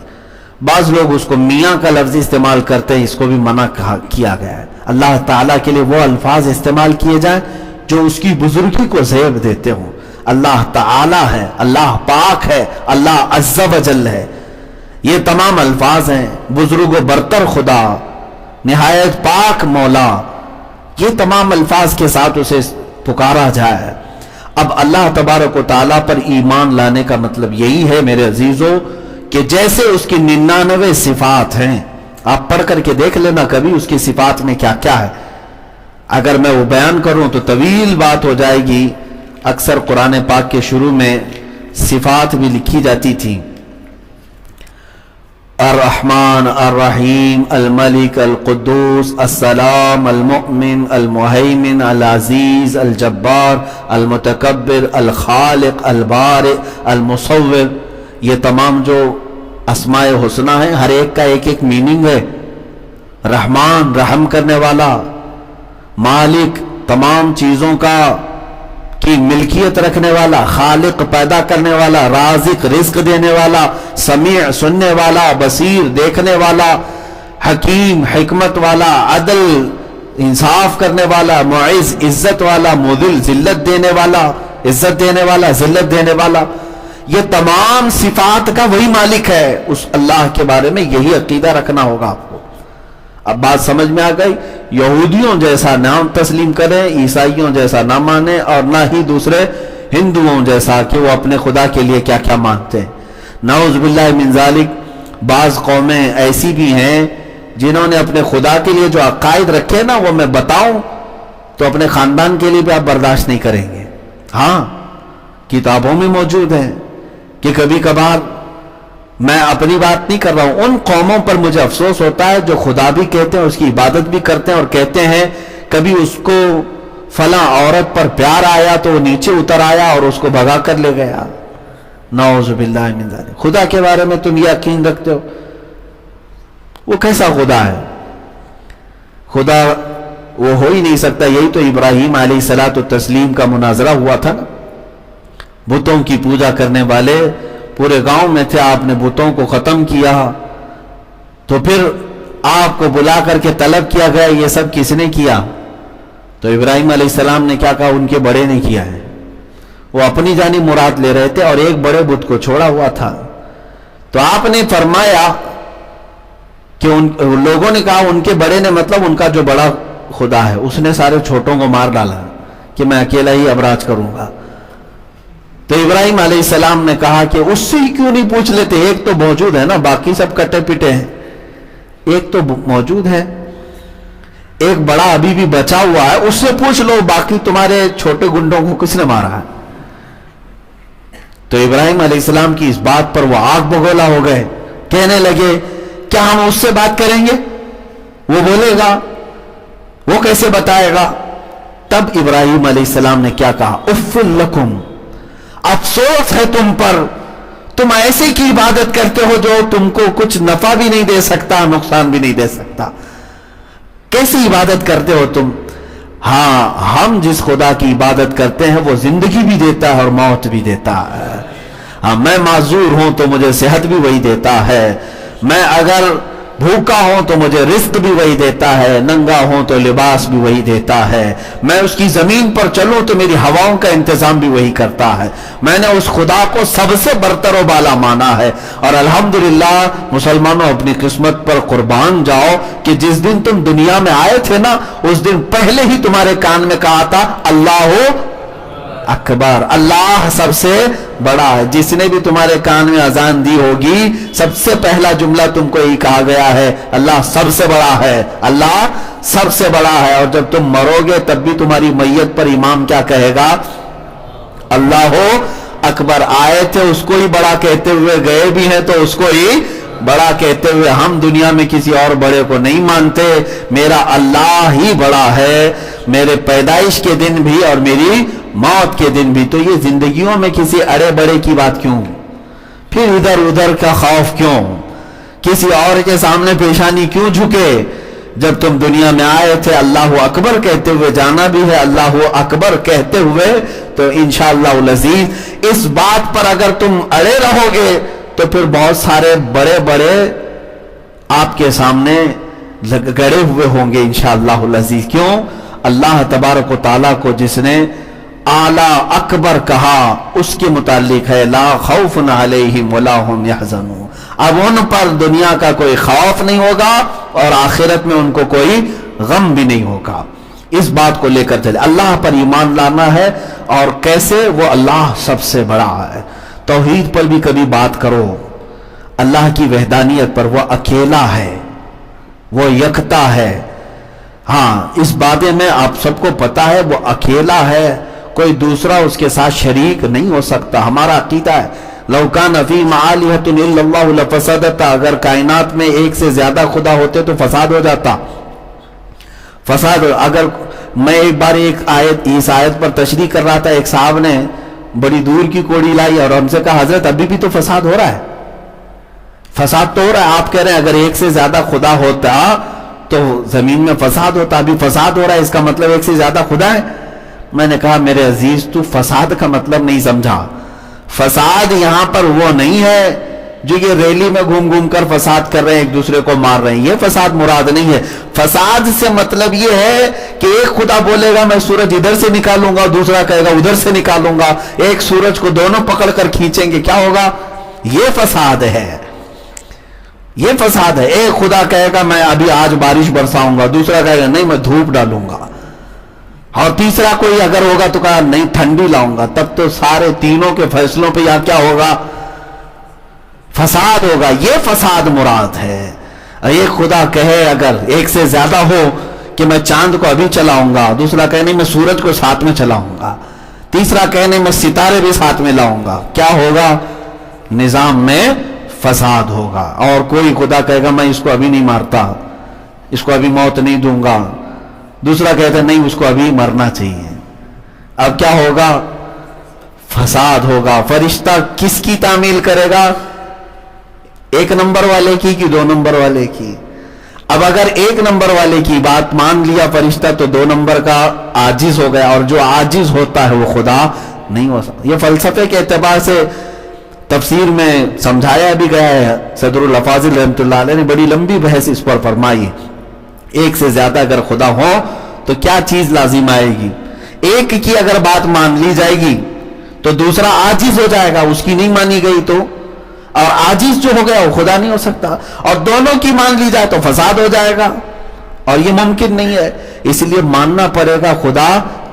بعض لوگ اس کو میاں کا لفظ استعمال کرتے ہیں، اس کو بھی منع کیا گیا ہے۔ اللہ تعالیٰ کے لیے وہ الفاظ استعمال کیے جائیں جو اس کی بزرگی کو زیب دیتے ہوں۔ اللہ تعالیٰ ہے، اللہ پاک ہے، اللہ عز و جل ہے، یہ تمام الفاظ ہیں۔ بزرگ و برتر خدا، نہایت پاک مولا، یہ تمام الفاظ کے ساتھ اسے پکارا جائے۔ اب اللہ تبارک و تعالیٰ پر ایمان لانے کا مطلب یہی ہے میرے عزیزو کہ جیسے اس کی 99 صفات ہیں، آپ پڑھ کر کے دیکھ لینا کبھی اس کی صفات میں کیا کیا ہے۔ اگر میں وہ بیان کروں تو طویل بات ہو جائے گی۔ اکثر قرآن پاک کے شروع میں صفات بھی لکھی جاتی تھی، الرحمن الرحیم الملک القدوس السلام المؤمن المہیمن العزیز الجبار المتکبر الخالق البارئ المصور۔ یہ تمام جو اسماء حسنہ ہیں ہر ایک کا ایک ایک میننگ ہے۔ رحمان رحم کرنے والا، مالک تمام چیزوں کا کی ملکیت رکھنے والا، خالق پیدا کرنے والا، رازق رزق دینے والا، سمیع سننے والا، بصیر دیکھنے والا، حکیم حکمت والا، عدل انصاف کرنے والا، معز عزت والا، مذل ذلت دینے والا، عزت دینے والا، ذلت دینے والا۔ یہ تمام صفات کا وہی مالک ہے۔ اس اللہ کے بارے میں یہی عقیدہ رکھنا ہوگا آپ کو۔ اب بات سمجھ میں آ گئی؟ یہودیوں جیسا نام تسلیم کریں، عیسائیوں جیسا نہ مانیں، اور نہ ہی دوسرے ہندوؤں جیسا کہ وہ اپنے خدا کے لیے کیا کیا مانتے ہیں۔ نعوذ باللہ من ذالک۔ بعض قومیں ایسی بھی ہیں جنہوں نے اپنے خدا کے لیے جو عقائد رکھے نا، وہ میں بتاؤں تو اپنے خاندان کے لیے بھی آپ برداشت نہیں کریں گے۔ ہاں کتابوں میں موجود ہے کہ کبھی کبھار، میں اپنی بات نہیں کر رہا ہوں، ان قوموں پر مجھے افسوس ہوتا ہے جو خدا بھی کہتے ہیں، اس کی عبادت بھی کرتے ہیں، اور کہتے ہیں کبھی اس کو فلاں عورت پر پیار آیا تو وہ نیچے اتر آیا اور اس کو بھگا کر لے گیا۔ نعوذ باللہ من ذالک۔ خدا کے بارے میں تم یہ یقین رکھتے ہو؟ وہ کیسا خدا ہے؟ خدا وہ ہو ہی نہیں سکتا۔ یہی تو ابراہیم علیہ الصلوۃ والتسلیم کا مناظرہ ہوا تھا نا۔ بتوں کی پوجا کرنے والے پورے گاؤں میں تھے، آپ نے بتوں کو ختم کیا، تو پھر آپ کو بلا کر کے طلب کیا گیا یہ سب کس نے کیا؟ تو ابراہیم علیہ السلام نے کیا کہا؟ ان کے بڑے نے کیا ہے۔ وہ اپنی جانب مراد لے رہے تھے اور ایک بڑے بت کو چھوڑا ہوا تھا۔ تو آپ نے فرمایا کہ لوگوں نے کہا ان کے بڑے نے مطلب ان کا جو بڑا خدا ہے، اس نے سارے چھوٹوں کو مار ڈالا کہ میں اکیلا ہی ابراج کروں گا۔ تو ابراہیم علیہ السلام نے کہا کہ اس سے ہی کیوں نہیں پوچھ لیتے؟ ایک تو موجود ہے نا، باقی سب کٹے پٹے ہیں، ایک تو موجود ہے، ایک بڑا ابھی بھی بچا ہوا ہے، اس سے پوچھ لو، باقی تمہارے چھوٹے گنڈوں کو کس نے مارا ہے؟ تو ابراہیم علیہ السلام کی اس بات پر وہ آگ بگولا ہو گئے، کہنے لگے کیا ہم اس سے بات کریں گے؟ وہ بولے گا، وہ کیسے بتائے گا؟ تب ابراہیم علیہ السلام نے کیا کہا؟ اف لکم، افسوس ہے تم پر، تم ایسے کی عبادت کرتے ہو جو تم کو کچھ نفع بھی نہیں دے سکتا، نقصان بھی نہیں دے سکتا۔ کیسی عبادت کرتے ہو تم؟ ہاں ہم جس خدا کی عبادت کرتے ہیں وہ زندگی بھی دیتا ہے اور موت بھی دیتا ہے۔ ہاں میں معذور ہوں تو مجھے صحت بھی وہی دیتا ہے، میں اگر بھوکا ہوں تو مجھے رزق بھی وہی دیتا ہے، ننگا ہوں تو لباس بھی وہی دیتا ہے، میں اس کی زمین پر چلوں تو میری ہواؤں کا انتظام بھی وہی کرتا ہے۔ میں نے اس خدا کو سب سے برتر و بالا مانا ہے، اور الحمدللہ مسلمانوں اپنی قسمت پر قربان جاؤ کہ جس دن تم دنیا میں آئے تھے نا، اس دن پہلے ہی تمہارے کان میں کہا تھا اللہ اکبر، اللہ سب سے بڑا ہے۔ جس نے بھی تمہارے کان میں اذان دی ہوگی، سب سے پہلا جملہ تم کو یہی کہا گیا ہے، اللہ سب سے بڑا ہے، اللہ سب سے بڑا ہے۔ اور جب تم مرو گے تب بھی تمہاری میت پر امام کیا کہے گا؟ اللہ اکبر۔ آئے تھے اس کو ہی بڑا کہتے ہوئے، گئے بھی ہیں تو اس کو ہی بڑا کہتے ہوئے۔ ہم دنیا میں کسی اور بڑے کو نہیں مانتے، میرا اللہ ہی بڑا ہے، میرے پیدائش کے دن بھی اور میری موت کے دن بھی۔ تو یہ زندگیوں میں کسی اڑے بڑے کی بات کیوں؟ پھر ادھر ادھر کا خوف کیوں؟ کسی اور کے سامنے پیشانی کیوں جھکے؟ جب تم دنیا میں آئے تھے اللہ اکبر کہتے ہوئے جانا بھی ہے، اللہ اکبر کہتے ہوئے، تو انشاءاللہ العزیز اس بات پر اگر تم اڑے رہو گے تو پھر بہت سارے بڑے بڑے آپ کے سامنے گڑے ہوئے ہوں گے انشاءاللہ العزیز۔ کیوں؟ اللہ تبارک و تعالیٰ کو جس نے اعلیٰ اکبر کہا اس کے متعلق ہے لا خوف علیہم ولا ہم یحزنون۔ اب ان پر دنیا کا کوئی خوف نہیں ہوگا اور آخرت میں ان کو کوئی غم بھی نہیں ہوگا۔ اس بات کو لے کر چلے، اللہ پر ایمان لانا ہے۔ اور کیسے؟ وہ اللہ سب سے بڑا ہے۔ توحید پر بھی کبھی بات کرو، اللہ کی وحدانیت پر، وہ اکیلا ہے، وہ یکتا ہے۔ ہاں اس بارے میں آپ سب کو پتا ہے وہ اکیلا ہے، کوئی دوسرا اس کے ساتھ شریک نہیں ہو سکتا۔ ہمارا عقیدہ ہے لو کان فیہما آلہۃ الا اللہ لفسدتا، اگر کائنات میں ایک سے زیادہ خدا ہوتے تو فساد ہو جاتا۔ فساد اگر میں ایک بار اس آیت پر تشریح کر رہا تھا، ایک صاحب نے بڑی دور کی کوڑی لائی اور ہم سے کہا حضرت ابھی بھی تو فساد ہو رہا ہے، فساد تو ہو رہا ہے۔ آپ کہہ رہے ہیں اگر ایک سے زیادہ خدا ہوتا تو زمین میں فساد ہوتا، ابھی فساد ہو رہا ہے، اس کا مطلب ایک سے زیادہ خدا ہے۔ میں نے کہا میرے عزیز تو فساد کا مطلب نہیں سمجھا۔ فساد یہاں پر وہ نہیں ہے جو یہ ریلی میں گھوم گھوم کر فساد کر رہے ہیں، ایک دوسرے کو مار رہے ہیں، یہ فساد مراد نہیں ہے۔ فساد سے مطلب یہ ہے کہ ایک خدا بولے گا میں سورج ادھر سے نکالوں گا، دوسرا کہے گا ادھر سے نکالوں گا، ایک سورج کو دونوں پکڑ کر کھینچیں گے، کیا ہوگا؟ یہ فساد ہے، یہ فساد ہے۔ ایک خدا کہے گا میں ابھی آج بارش برساؤں گا، دوسرا کہے گا نہیں میں دھوپ ڈالوں گا، اور تیسرا کوئی اگر ہوگا تو کہا نہیں ٹھنڈی لاؤں گا۔ تب تو سارے تینوں کے فیصلوں پہ یا کیا ہوگا؟ فساد ہوگا۔ یہ فساد مراد ہے۔ ایک خدا کہے اگر ایک سے زیادہ ہو کہ میں چاند کو ابھی چلاؤں گا، دوسرا کہے نہیں میں سورج کو ساتھ میں چلاؤں گا، تیسرا کہے نہیں میں ستارے بھی ساتھ میں لاؤں گا، کیا ہوگا؟ نظام میں فساد ہوگا۔ اور کوئی خدا کہے گا میں اس کو ابھی نہیں مارتا، اس کو ابھی موت نہیں دوں گا، دوسرا کہتا ہے نہیں اس کو ابھی مرنا چاہیے، اب کیا ہوگا؟ فساد ہوگا۔ فرشتہ کس کی تعمیل کرے گا؟ ایک نمبر والے کی کہ دو نمبر والے کی؟ اب اگر ایک نمبر والے کی بات مان لیا فرشتہ تو دو نمبر کا عاجز ہو گیا، اور جو عاجز ہوتا ہے وہ خدا نہیں ہو سکتا۔ یہ فلسفے کے اعتبار سے تفسیر میں سمجھایا بھی گیا ہے، صدر الافاضل رحمۃ اللہ علیہ نے بڑی لمبی بحث اس پر فرمائی۔ ایک سے زیادہ اگر خدا ہو تو کیا چیز لازم آئے گی؟ ایک کی اگر بات مان لی جائے گی تو دوسرا عاجز ہو جائے گا، اس کی نہیں مانی گئی تو، اور عاجز جو ہو گیا وہ خدا نہیں ہو سکتا، اور دونوں کی مان لی جائے تو فساد ہو جائے گا، اور یہ ممکن نہیں ہے۔ اس لیے ماننا پڑے گا خدا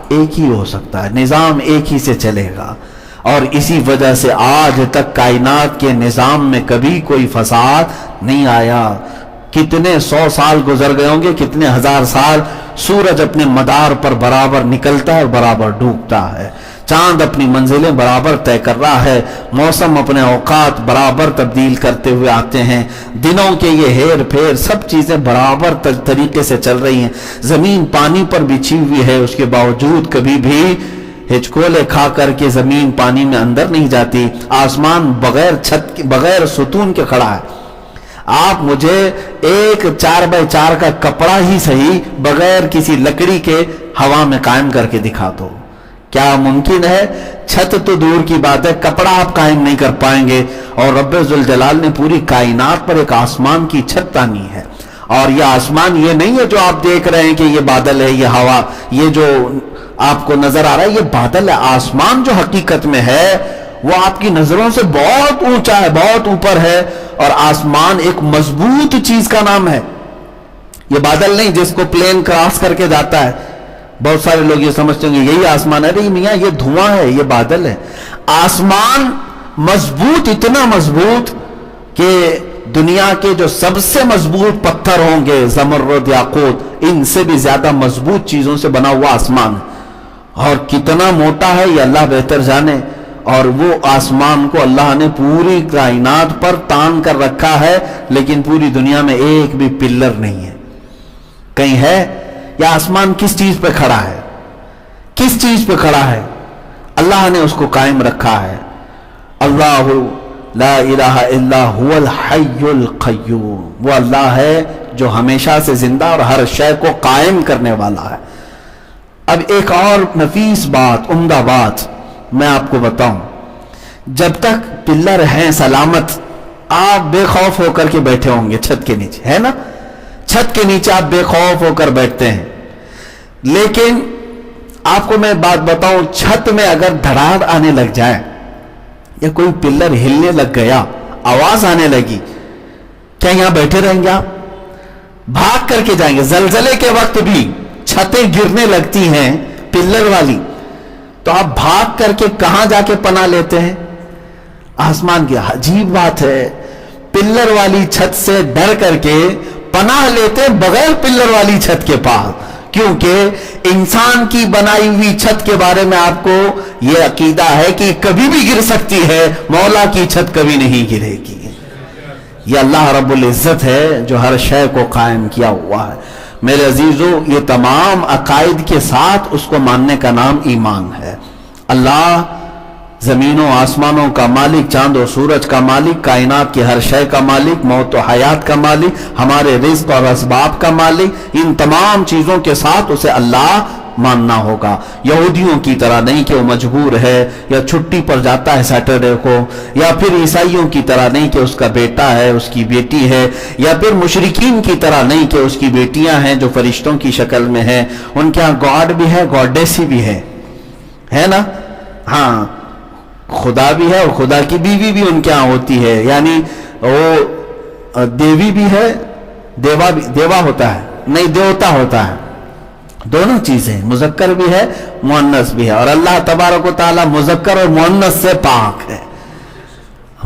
ایک ہی ہو سکتا ہے، نظام ایک ہی سے چلے گا۔ اور اسی وجہ سے آج تک کائنات کے نظام میں کبھی کوئی فساد نہیں آیا۔ کتنے 100 سال گزر گئے ہوں گے، کتنے ہزار سال، سورج اپنے مدار پر برابر نکلتا ہے اور برابر ڈوبتا ہے، چاند اپنی منزلیں برابر طے کر رہا ہے، موسم اپنے اوقات برابر تبدیل کرتے ہوئے آتے ہیں، دنوں کے یہ ہیر پھیر سب چیزیں برابر طریقے سے چل رہی ہیں۔ زمین پانی پر بچھی ہوئی ہے، اس کے باوجود کبھی بھی ہچکولے کھا کر کے زمین پانی میں اندر نہیں جاتی۔ آسمان بغیر چھت بغیر ستون کے کھڑا ہے۔ آپ مجھے ایک 4x4 کا کپڑا ہی صحیح بغیر کسی لکڑی کے ہوا میں قائم کر کے دکھا دو، کیا ممکن ہے؟ چھت تو دور کی بات ہے، کپڑا آپ قائم نہیں کر پائیں گے، اور رب ذوالجلال نے پوری کائنات پر ایک آسمان کی چھت تانی ہے۔ اور یہ آسمان یہ نہیں ہے جو آپ دیکھ رہے ہیں کہ یہ بادل ہے، یہ ہوا، یہ جو آپ کو نظر آ رہا ہے یہ بادل ہے۔ آسمان جو حقیقت میں ہے وہ آپ کی نظروں سے بہت اونچا ہے، بہت اوپر ہے، اور آسمان ایک مضبوط چیز کا نام ہے۔ یہ بادل نہیں جس کو پلین کراس کر کے جاتا ہے، بہت سارے لوگ یہ سمجھتے ہیں کہ یہی آسمان ہے، نہیں میاں یہ دھواں ہے، یہ بادل ہے۔ آسمان مضبوط، اتنا مضبوط کہ دنیا کے جو سب سے مضبوط پتھر ہوں گے، زمرد، یاقوت، ان سے بھی زیادہ مضبوط چیزوں سے بنا ہوا آسمان، اور کتنا موٹا ہے یہ اللہ بہتر جانے۔ اور وہ آسمان کو اللہ نے پوری کائنات پر تان کر رکھا ہے، لیکن پوری دنیا میں ایک بھی پلر نہیں ہے، کہیں ہے؟ یہ آسمان کس چیز پہ کھڑا ہے؟ کس چیز پہ کھڑا ہے؟ اللہ نے اس کو قائم رکھا ہے۔ اللہ لا الہ الا هو الحی القیوم، وہ اللہ ہے جو ہمیشہ سے زندہ اور ہر شے کو قائم کرنے والا ہے۔ اب ایک اور نفیس بات، عمدہ بات میں آپ کو بتاؤں، جب تک پلر ہیں سلامت، آپ بے خوف ہو کر کے بیٹھے ہوں گے چھت کے نیچے، ہے نا؟ چھت کے نیچے آپ بے خوف ہو کر بیٹھتے ہیں، لیکن آپ کو میں بات بتاؤں، چھت میں اگر دھڑاڑ آنے لگ جائے یا کوئی پلر ہلنے لگ گیا، آواز آنے لگی، کیا یہاں بیٹھے رہیں گے؟ آپ بھاگ کر کے جائیں گے۔ زلزلے کے وقت بھی چھتیں گرنے لگتی ہیں پلر والی، تو آپ بھاگ کر کے کہاں جا کے پناہ لیتے ہیں؟ آسمان کی۔ عجیب بات ہے، پلر والی چھت سے ڈر کر کے پناہ لیتے بغیر پلر والی چھت کے پاس، کیونکہ انسان کی بنائی ہوئی چھت کے بارے میں آپ کو یہ عقیدہ ہے کہ کبھی بھی گر سکتی ہے، مولا کی چھت کبھی نہیں گرے گی۔ یہ اللہ رب العزت ہے جو ہر شے کو قائم کیا ہوا ہے۔ میرے عزیزو، یہ تمام عقائد کے ساتھ اس کو ماننے کا نام ایمان ہے۔ اللہ زمینوں آسمانوں کا مالک، چاند و سورج کا مالک، کائنات کی ہر شے کا مالک، موت و حیات کا مالک، ہمارے رزق اور اسباب کا مالک، ان تمام چیزوں کے ساتھ اسے اللہ ماننا ہوگا۔ یہودیوں کی طرح نہیں کہ وہ مجبور ہے یا چھٹی پر جاتا ہے سیٹرڈے کو، یا پھر عیسائیوں کی طرح نہیں کہ اس کا بیٹا ہے، اس کی بیٹی ہے، یا پھر مشرکین کی طرح نہیں کہ اس کی بیٹیاں ہیں جو فرشتوں کی شکل میں ہیں۔ ان کے ہاں گاڈ بھی ہے، گاڈیسی بھی ہے نا؟ ہاں، خدا بھی ہے اور خدا کی بیوی بھی ان کے ہاں ہوتی ہے، یعنی وہ دیوی بھی ہے، دیوا ہوتا ہے، نہیں دیوتا ہوتا ہے، دونوں چیزیں، مذکر بھی ہے مؤنث بھی ہے، اور اللہ تبارک و تعالی مذکر اور مؤنث سے پاک ہے۔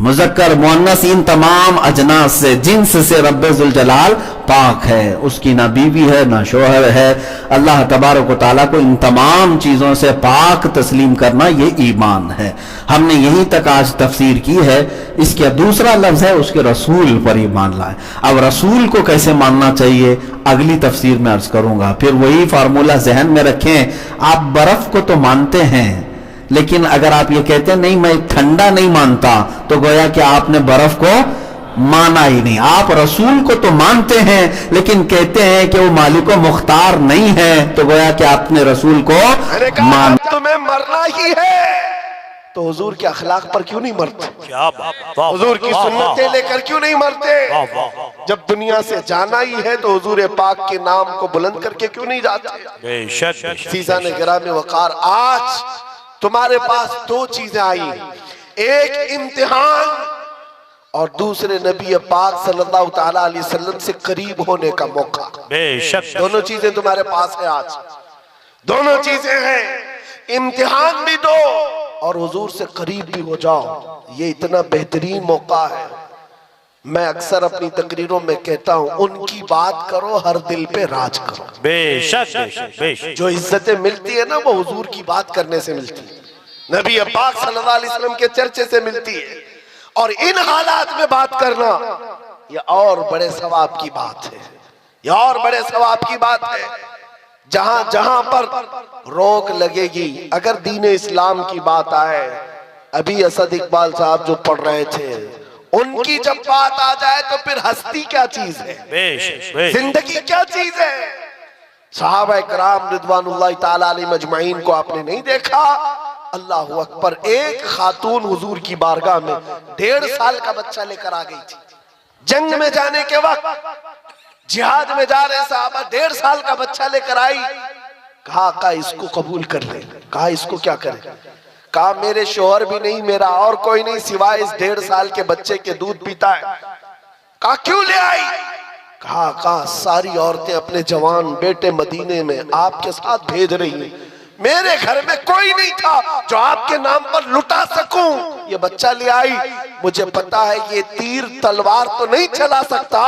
مذکر مؤنث ان تمام اجناس سے، جنس سے رب ذوالجلال پاک ہے، اس کی نہ بیوی ہے نہ شوہر ہے۔ اللہ تبارک و تعالیٰ کو ان تمام چیزوں سے پاک تسلیم کرنا یہ ایمان ہے۔ ہم نے یہیں تک آج تفسیر کی ہے۔ اس کا دوسرا لفظ ہے اس کے رسول پر ایمان لائے۔ اب رسول کو کیسے ماننا چاہیے اگلی تفسیر میں عرض کروں گا۔ پھر وہی فارمولہ ذہن میں رکھیں، آپ برف کو تو مانتے ہیں، لیکن اگر آپ یہ کہتے ہیں نہیں میں ٹھنڈا نہیں مانتا، تو گویا کہ آپ نے برف کو مانا ہی نہیں۔ آپ رسول کو تو مانتے ہیں لیکن کہتے ہیں کہ وہ مالک و مختار نہیں ہے، تو گویا کہ آپ نے رسول کو مان۔ تمہیں مرنا ہی ہے تو حضور کے اخلاق پر کیوں نہیں مرتے؟ حضور کی سنتیں لے کر کیوں نہیں مرتے؟ جب دنیا سے جانا ہی ہے تو حضور پاک کے نام کو بلند کر کے کیوں نہیں جاتے؟ عزیزان گرامی وقار، آج تمہارے پاس دو چیزیں آئی، ایک امتحان اور دوسرے نبی پاک صلی اللہ تعالیٰ علیہ وسلم سے قریب ہونے کا موقع۔ دونوں چیزیں تمہارے پاس ہیں آج، دونوں چیزیں ہیں، امتحان بھی دو اور حضور سے قریب بھی ہو جاؤ۔ یہ اتنا بہترین موقع ہے۔ میں اکثر اپنی تقریروں میں کہتا ہوں، ان کی بات کرو ہر دل پہ راج کرو۔ بے شک جو عزتیں ملتی ہے نا وہ حضور کی بات کرنے سے ملتی ہے، نبی پاک صلی اللہ علیہ وسلم کے چرچے سے ملتی ہے، اور ان حالات میں بات کرنا یہ اور بڑے ثواب کی بات ہے، یہ اور بڑے ثواب کی بات ہے۔ جہاں جہاں پر روک لگے گی، اگر دین اسلام کی بات آئے، ابھی اسد اقبال صاحب جو پڑھ رہے تھے، ان کی جب بات آ جائے تو پھر ہستی کیا چیز ہے، زندگی کیا چیز ہے؟ صحابہ کرام رضوانullah تعالیٰ علیہم اجمعین کو آپ نے نہیں دیکھا؟ اللہ اکبر، ایک خاتون حضور کی بارگاہ میں 1.5 سال کا بچہ لے کر آ گئی تھی۔ جنگ میں جانے کے وقت جہاد میں جا رہے صحابہ 1.5 سال کا بچہ لے کر آئی۔ کہا آقا اس کو قبول کر لیں۔ کہا اس کو کیا کریں؟ کہا میرے شوہر بھی نہیں، میرا اور کوئی نہیں سوائے اس 1.5 سال کے بچے کے دودھ پیتا ہے۔ کہا کیوں لے آئی؟ کہا آقا ساری عورتیں اپنے جوان بیٹے مدینے میں آپ کے ساتھ بھیج رہی ہیں، میرے گھر میں کوئی نہیں تھا جو آپ کے نام پر لٹا سکوں، یہ بچہ لے آئی۔ مجھے پتا ہے یہ تیر تلوار تو نہیں چلا سکتا،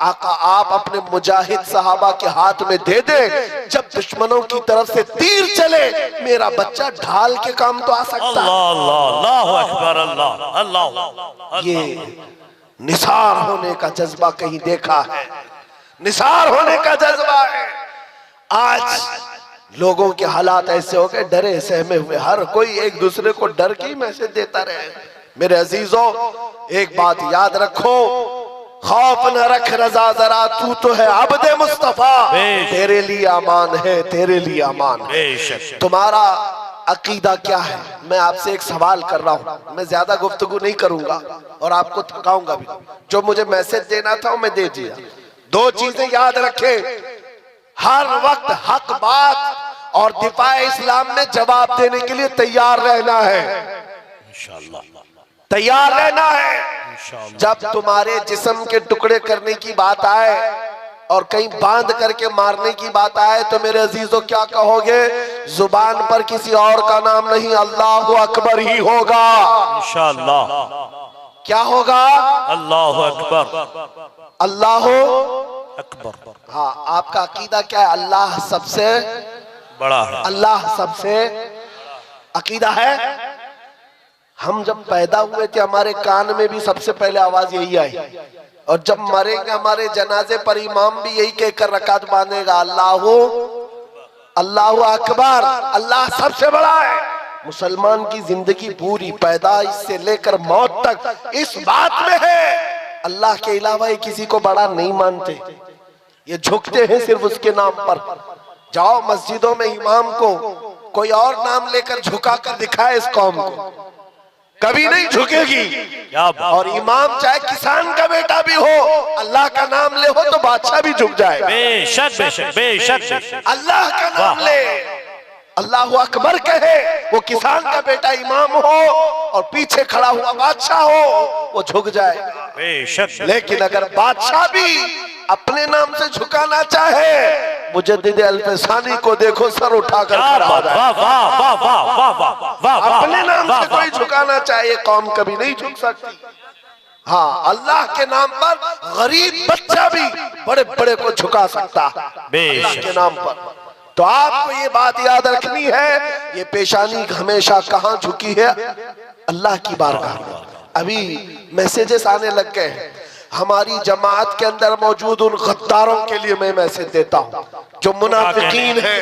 آقا آپ اپنے مجاہد صحابہ کے ہاتھ میں دے دیں، جب دشمنوں کی طرف سے تیر چلے میرا بچہ ڈھال کے کام تو آ سکتا ہے۔ اللہ اکبر، اللہ۔ یہ نثار ہونے کا جذبہ کہیں دیکھا ہے؟ نثار ہونے کا جذبہ ہے۔ آج لوگوں کے حالات ایسے ہو گئے، ڈرے سہمے ہوئے، ہر کوئی ایک دوسرے کو ڈر کی میسج دیتا رہے۔ میرے عزیزوں ایک بات یاد رکھو، خوف نہ رکھ رضا ذرا، تو ہے عبد مصطفیٰ، تیرے لیے امان ہے، تیرے لیے امان ہے۔ تمہارا عقیدہ کیا ہے؟ میں آپ سے ایک سوال کر رہا ہوں، میں زیادہ گفتگو نہیں کروں گا اور آپ کو تھکاؤں گا بھی، جو مجھے میسج دینا تھا میں دے دیا۔ 2 چیزیں یاد رکھیں، ہر وقت حق بات اور دفاع اسلام میں جواب دینے کے لیے تیار رہنا ہے، تیار رہنا ہے۔ جب تمہارے جسم کے ٹکڑے کرنے کی بات آئے اور کہیں باندھ کر کے مارنے کی بات آئے تو میرے عزیزوں کیا کہو گے؟ زبان پر کسی اور کا نام نہیں، اللہ اکبر ہی ہوگا انشاءاللہ۔ کیا ہوگا؟ اللہ اکبر، اللہ اکبر۔ ہاں آپ کا عقیدہ کیا ہے؟ اللہ سب سے بڑا ہے، اللہ سب سے عقیدہ ہے۔ ہم جب پیدا ہوئے تھے ہمارے کان میں بھی سب سے پہلے آواز یہی آئی، اور جب مریں گے ہمارے جنازے پر امام بھی یہی کہہ کر رکعت باندھے گا، اللہ اکبر، اللہ سب سے بڑا ہے۔ مسلمان کی زندگی پوری پیدائش سے لے کر موت تک اس بات میں ہے، اللہ کے علاوہ یہ کسی کو بڑا نہیں مانتے، یہ جھکتے ہیں صرف اس کے نام پر۔ جاؤ مسجدوں میں امام کو کوئی اور نام لے کر جھکا کر دکھائے اس قوم کو، کبھی نہیں جھکے گی۔ اور امام چاہے کسان کا بیٹا بھی ہو، اللہ کا نام لے ہو تو بادشاہ بھی جھک جائے گا۔ بے شک بے شک بے شک، اللہ کا نام لے، اللہ اکبر کہے، وہ کسان کا بیٹا امام ہو اور پیچھے کھڑا ہوا بادشاہ ہو، وہ جھک جائے گا۔ بے شک۔ لیکن اگر بادشاہ بھی اپنے نام سے جھکانا چاہے، مجدد الفسانی کو دیکھو سر اٹھا کر کھڑا ہو جائے۔ اپنے نام سے کوئی جھکانا چاہے یہ قوم کبھی نہیں جھک سکتی۔ ہاں اللہ کے نام پر غریب بچہ بھی بڑے بڑے کو جھکا سکتا ہے اللہ کے نام پر۔ تو آپ کو یہ بات یاد رکھنی ہے، یہ پیشانی ہمیشہ کہاں جھکی ہے؟ اللہ کی بارگاہ میں۔ ابھی میسیجز آنے لگ گئے ہیں، ہماری جماعت کے اندر موجود ان غداروں کے لیے میں میسیج دیتا ہوں جو منافقین ہیں،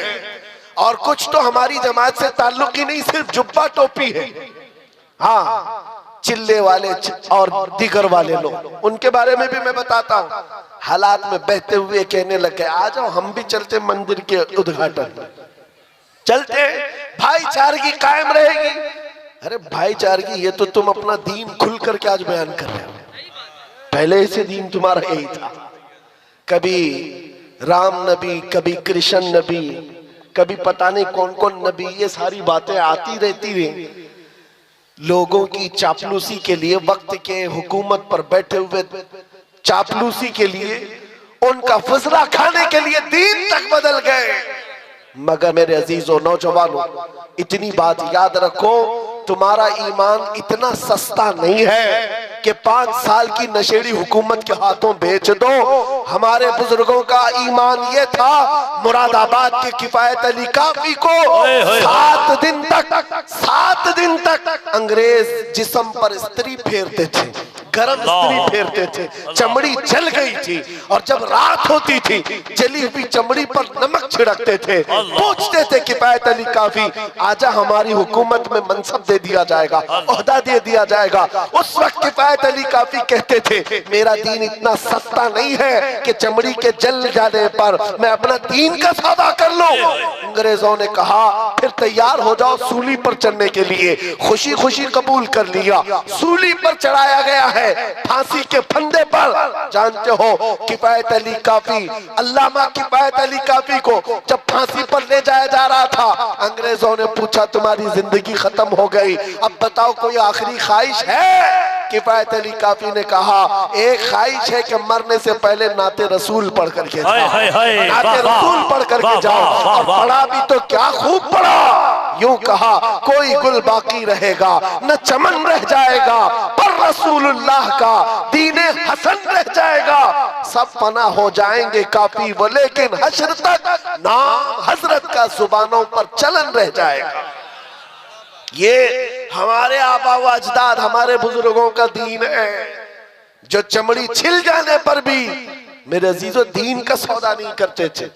اور کچھ تو ہماری جماعت سے تعلق ہی نہیں، صرف جبہ ٹوپی ہے، ہاں چلے والے اور دیگر والے لوگ، ان کے بارے میں بھی میں بتاتا ہوں۔ حالات میں بہتے ہوئے کہنے لگے آ جاؤ ہم بھی چلتے مندر کے ادھاٹن، چلتے بھائی چارگی قائم رہے گی۔ ارے بھائی چارگی یہ تو تم اپنا دین کھل کر کے آج بیان کر رہے ہو، پہلے سے دین تمہارا یہی تھا، کبھی رام نبی، کبھی کرشن نبی، کبھی پتہ نہیں کون کون نبی، یہ ساری باتیں آتی رہتی ہیں۔ لوگوں کی چاپلوسی کے لیے، وقت کے حکومت پر بیٹھے ہوئے چاپلوسی کے لیے، ان کا فضلہ کھانے کے لیے دین تک بدل گئے۔ مگر میرے عزیزوں نوجوانوں اتنی بات یاد رکھو، تمہارا ایمان اتنا سستا نہیں ہے کہ 5 سال کی نشیڑی حکومت کے ہاتھوں بیچ دو۔ ہمارے بزرگوں کا ایمان یہ تھا، مراد آباد کے کفایت علی کافی کو 7 دن تک انگریز جسم پر استری پھیرتے تھے، گرم استری پھیرتے تھے، چمڑی جل گئی تھی، اور جب رات ہوتی تھی جلی ہوئی چمڑی پر نمک چھڑکتے تھے، پوچھتے تھے کفایت علی کافی آجا ہماری حکومت میں منصب دے دیا جائے گا، عہدہ دے دیا جائے گا۔ اس وقت کفایت کفایت علی کافی کہتے تھے میرا دین اتنا سستا نہیں ہے کہ چمڑی کے جل جانے پر میں اپنا دین کا سودا کر لوں۔ انگریزوں نے کہا پھر تیار ہو جاؤ سولی پر چڑھنے کے لیے، خوشی خوشی قبول کر لیا، سولی پر چڑھایا گیا ہے، پھانسی کے پھندے پر۔ جانتے ہو کفایت علی کافی، علامہ کفایت علی کافی کو جب پھانسی پر لے جایا جا رہا تھا، انگریزوں نے پوچھا تمہاری زندگی ختم ہو گئی، اب بتاؤ کوئی آخری خواہش ہے؟ کفایت علی کافی نے کہا ایک خواہش ہے کہ مرنے سے پہلے نعت رسول پڑھ کر کے جاؤ، نعت رسول پڑھ کر کے جاؤ۔ اور پڑھا بھی تو کیا خوب پڑھا، یوں کہا کوئی گل باقی رہے گا نہ چمن رہ جائے گا، پر رسول اللہ کا دین حسن رہ جائے گا، سب فنا ہو جائیں گے کافی وہ لیکن حشر تک نام حضرت کا زبانوں پر چلن رہ جائے گا۔ یہ ہمارے آبا و اجداد ہمارے بزرگوں کا دین ہے جو چمڑی چھل جانے پر بھی میرے عزیزو دین کا سودا نہیں کرتے تھے۔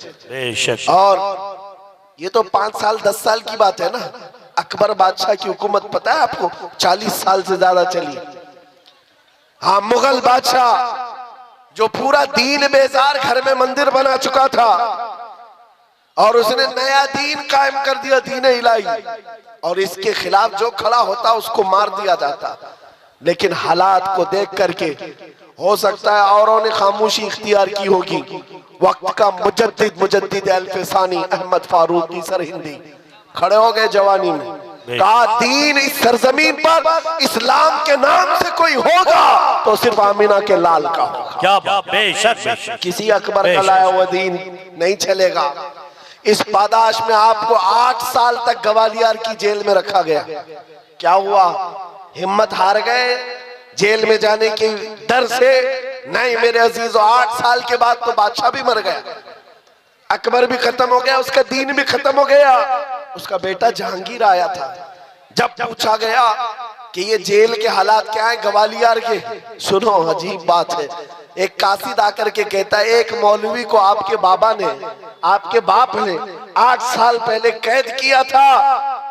اور یہ تو 5 سال 10 سال کی بات ہے نا، اکبر بادشاہ کی حکومت پتہ ہے آپ کو 40 سال سے زیادہ چلی۔ ہاں مغل بادشاہ جو پورا دین بیزار گھر میں مندر بنا چکا تھا اور اس نے نیا دین قائم کر دیا، دین الہی، اور اس کے خلاف جو کھڑا ہوتا اس کو مار دیا جاتا۔ لیکن حالات کو دیکھ کر کے ہو سکتا ہے اوروں نے خاموشی اختیار کی ہوگی، وقت کا مجدد الف ثانی احمد فاروقی سرہندی کھڑے ہو گئے جوانی میں، کہا دین اس سرزمین پر اسلام کے نام سے کوئی ہوگا تو صرف آمینہ کے لال کا ہوگا، کیا بات، بے شک کسی اکبر کا لایا ہوا دین نہیں چلے گا۔ اس پاداش میں آپ کو 8 سال تک گوالیار کی جیل میں رکھا گیا۔ کیا ہوا؟ ہمت ہار گئے جیل میں جانے کی ڈر سے؟ نہیں میرے عزیزو، 8 سال کے بعد تو بادشاہ بھی مر گیا، اکبر بھی ختم ہو گیا، اس کا دین بھی ختم ہو گیا۔ اس کا بیٹا جہانگیر آیا تھا، جب پوچھا گیا کہ یہ جیل کے حالات کیا ہیں گوالیار کے، سنو عجیب بات ہے، ایک قاصد آ کر کے کہتا ہے ایک مولوی کو آپ کے بابا نے، آپ کے باپ نے 8 سال پہلے قید کیا تھا،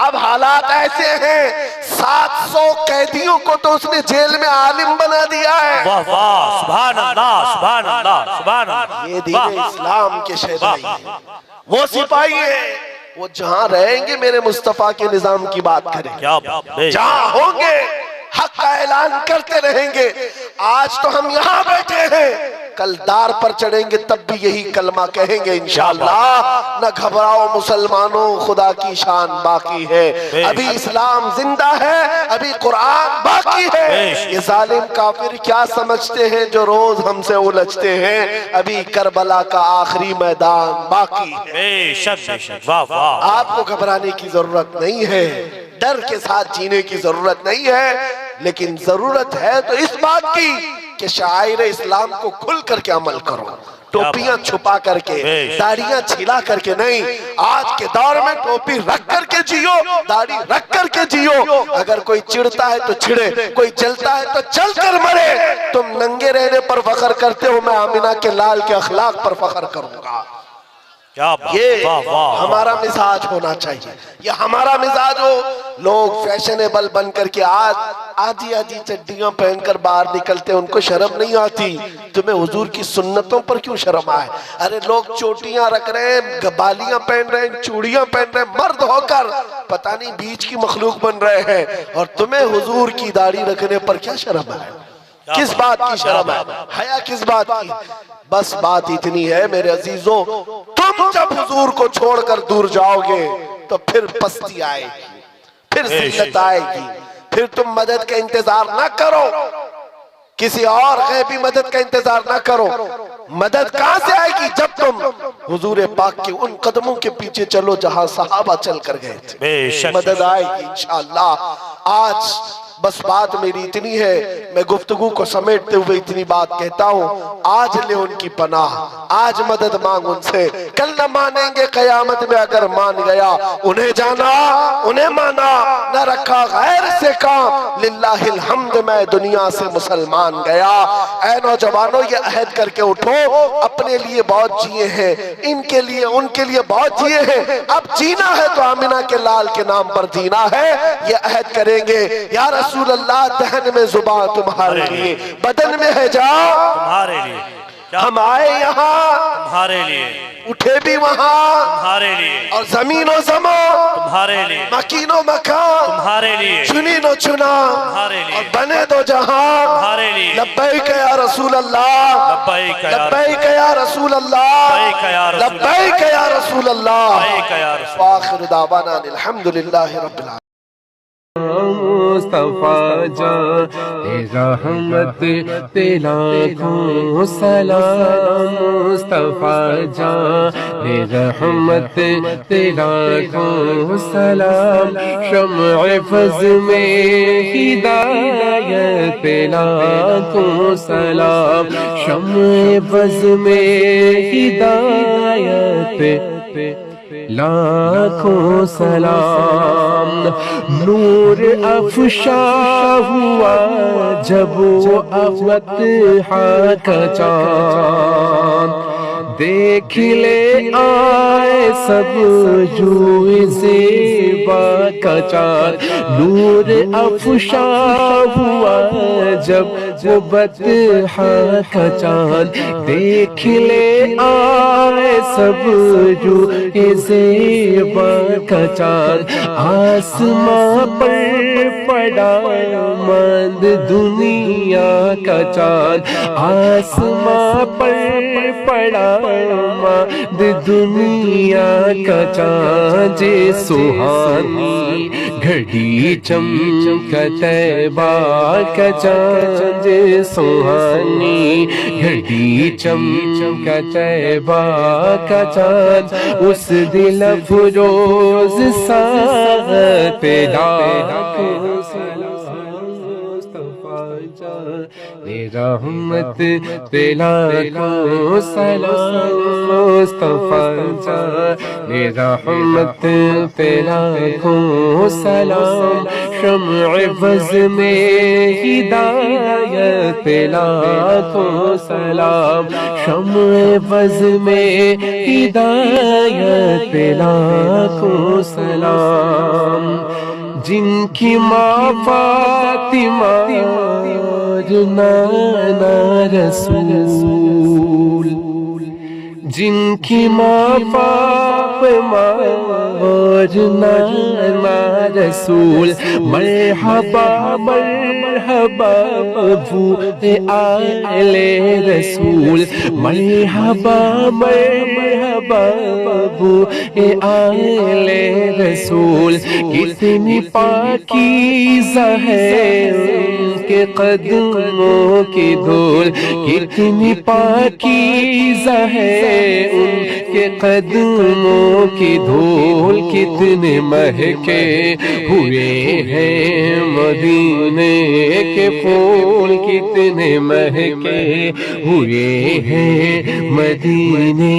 اب حالات ایسے ہیں 700 قیدیوں کو تو اس نے جیل میں عالم بنا دیا ہے۔ واہ واہ، سبحان اللہ سبحان اللہ سبحان اللہ۔ یہ دین اسلام کے شہدائی ہیں، وہ سپاہی ہیں، وہ جہاں رہیں گے میرے مصطفیٰ کے نظام کی بات کریں، کیا بات، جہاں ہوں گے حق کا اعلان کرتے رہیں گے۔ آج تو ہم یہاں بیٹھے ہیں، کل دار پر چڑھیں گے تب بھی یہی کلمہ کہیں گے انشاءاللہ، نہ گھبراؤ مسلمانوں خدا کی شان باقی ہے، ابھی اسلام زندہ ہے، ابھی قرآن باقی ہے۔ یہ ظالم کافر کیا سمجھتے ہیں جو روز ہم سے الجھتے ہیں، ابھی کربلا کا آخری میدان باقی ہے۔ بے شک بے شک، واہ واہ۔ آپ کو گھبرانے کی ضرورت نہیں ہے، ڈر کے ساتھ جینے کی ضرورت نہیں ہے، لیکن ضرورت ہے تو اس بات کی کہ شعائر اسلام کو کھل کر کے عمل کرو، ٹوپیاں چھپا کر کے، داڑیاں چھلا کر کے نہیں۔ آج کے دور میں ٹوپی رکھ کر کے جیو، داڑھی رکھ کر کے جیو، اگر کوئی چڑھتا ہے تو چھڑے، کوئی جلتا ہے تو چل کر مرے۔ تم ننگے رہنے پر فخر کرتے ہو، میں آمینہ کے لال کے اخلاق پر فخر کروں گا۔ یہ ہمارا مزاج ہونا چاہیے، یہ ہمارا مزاج ہو۔ لوگ فیشنیبل بن کر کے آدھی چڈیاں پہن کر باہر نکلتے ہیں، ان کو شرم نہیں آتی۔ تمہیں حضور کی سنتوں پر کیوں شرم آئے؟ ارے لوگ چوٹیاں رکھ رہے ہیں، بالیاں پہن رہے ہیں، چوڑیاں پہن رہے ہیں، مرد ہو کر پتہ نہیں بیچ کی مخلوق بن رہے ہیں، اور تمہیں حضور کی داڑھی رکھنے پر کیا شرم آئے؟ کس بات کی شرم ہے؟ حیا کس بات کی؟ بس بات اتنی ہے میرے عزیزوں، تم جب حضور کو چھوڑ کر دور جاؤ گے تو پھر پستی آئے گی، پھر ذلت آئے گی، پھر تم مدد کا انتظار نہ کرو، کسی اور غیبی مدد کا انتظار نہ کرو۔ مدد کہاں سے آئے گی؟ جب تم حضور پاک کے ان قدموں کے پیچھے چلو جہاں صحابہ چل کر گئے تھے، مدد آئے گی انشاءاللہ۔ آج بس بات میری اتنی ہے، میں گفتگو کو سمیٹتے ہوئے اتنی بات کہتا ہوں، آج لے ان کی پناہ، آج مدد مانگ ان سے، کل نہ مانیں گے قیامت میں اگر مان گیا، انہیں جانا انہیں مانا، نہ رکھا غیر سے کام، للہ الحمد میں دنیا سے مسلمان گیا۔ اے نوجوانوں یہ عہد کر کے اٹھو، اپنے لیے بہت جیے ہیں، ان کے لیے ان کے لیے بہت جیے ہیں، اب جینا ہے تو آمینہ کے لال کے نام پر جینا ہے۔ یہ عہد کریں گے، یا رسول رسول اللہ دہن میں زبان تمہارے لیے، بدن میں ہے جا تمہارے لیے، ہم آئے یہاں تمہارے لیے، اٹھے بھی وہاں، تمہارے لیے، اور زمین و زمان تمہارے لیے، مکین و مکان تمہارے لیے، چنین و چنا تمہارے لیے، اور بنے دو جہاں تمہارے لیے، لبیک یا رسول اللہ، لبیک یا لبیک یا رسول اللہ، لبیک یا رسول اللہ، لبیک یا رسول اللہ، لبیک یا رسول اللہ۔ وآخر دعوانا الحمدللہ رب العالمین۔ مصطفیٰ جان رحمت تیرا لاکھوں سلام، مصطفیٰ جان رحمت تیرا لاکھوں سلام، شمع فضل میں ہدایت لاکھوں سلام، شمع فضل میں ہدایت لاکھوں سلام، نور افشا ہوا جب وہ افتحا کا چاند، دیکھ لے آئے سب جو زیبا کا چاند، نور افشا ہوا جب وہ افتحا کا چاند، دیکھ لے آئے سب جو زیبا کا چاند، آسماں پر پڑا ماند دنیا کا چاند، آسماں پر پڑا ماند دنیا کا چاند، جے سہانی گھڑی چمکا طیبہ کا چاند، جے سہانی گھڑی چمکا طیبہ کا چاند، اس دل افروز ساغت لاکھوں سلام، مصطفیٰ جان رحمت تیرا لاکھوں سلام، مصطفیٰ جان رحمت تیرا لاکھوں سلام، شمع فضل میں ہدایت لاکھوں سلام، شمع فضل میں ہدایت لاکھوں سلام، جن کی ماں فاطمہ اور نانا رسول، جن کی ماں فاطمہ اور نانا رسول، مرحبا مرحبا ابو آل رسول، مرحبا مرحبا ابو آل رسول، کتنی پاکیزہ ہے ان کے قدموں کی دھول، کتنی پاکیزہ ہے ان کے قدموں کی دھول، کتنے مہکے ہوئے ہیں مدینے کے پھول، کتنے مہکے ہوئے ہیں مدینے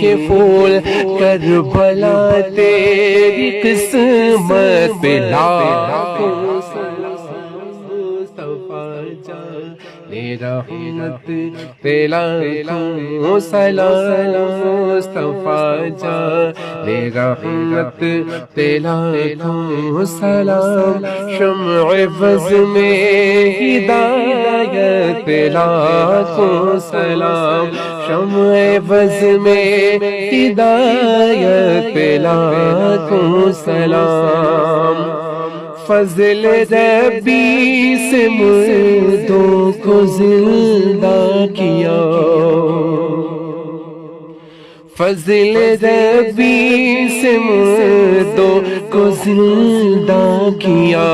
کے پھول، کربلا تیری قسمت پہ لاکھوں سلام، مصطفیٰ جان رحمت تیرا لاکھوں سلام، مصطفیٰ جان رحمت تیرا لاکھوں سلام، شمع فضل میں ہدایت لاکھوں سلام، شمع فضل میں ہدایت لاکھوں سلام، فضل ربی سے مردوں کو زندہ کیا، فضل ربی سے مردوں کو زندہ کیا،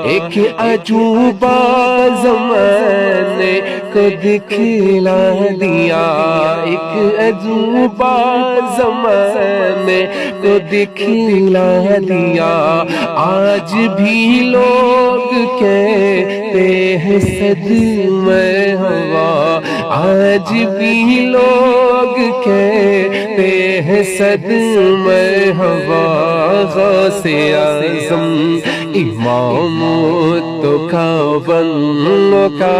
ایک عجوبہ زمانے کو دکھلا دیا، ایک عجوبہ زمانے کو دکھلا دیا، آج بھی لوگ کہتے ہیں صدمہ ہوا، آج بھی لوگ کہتے ہیں صدمہ ہوا، غوث اعظم امام تو بنو کا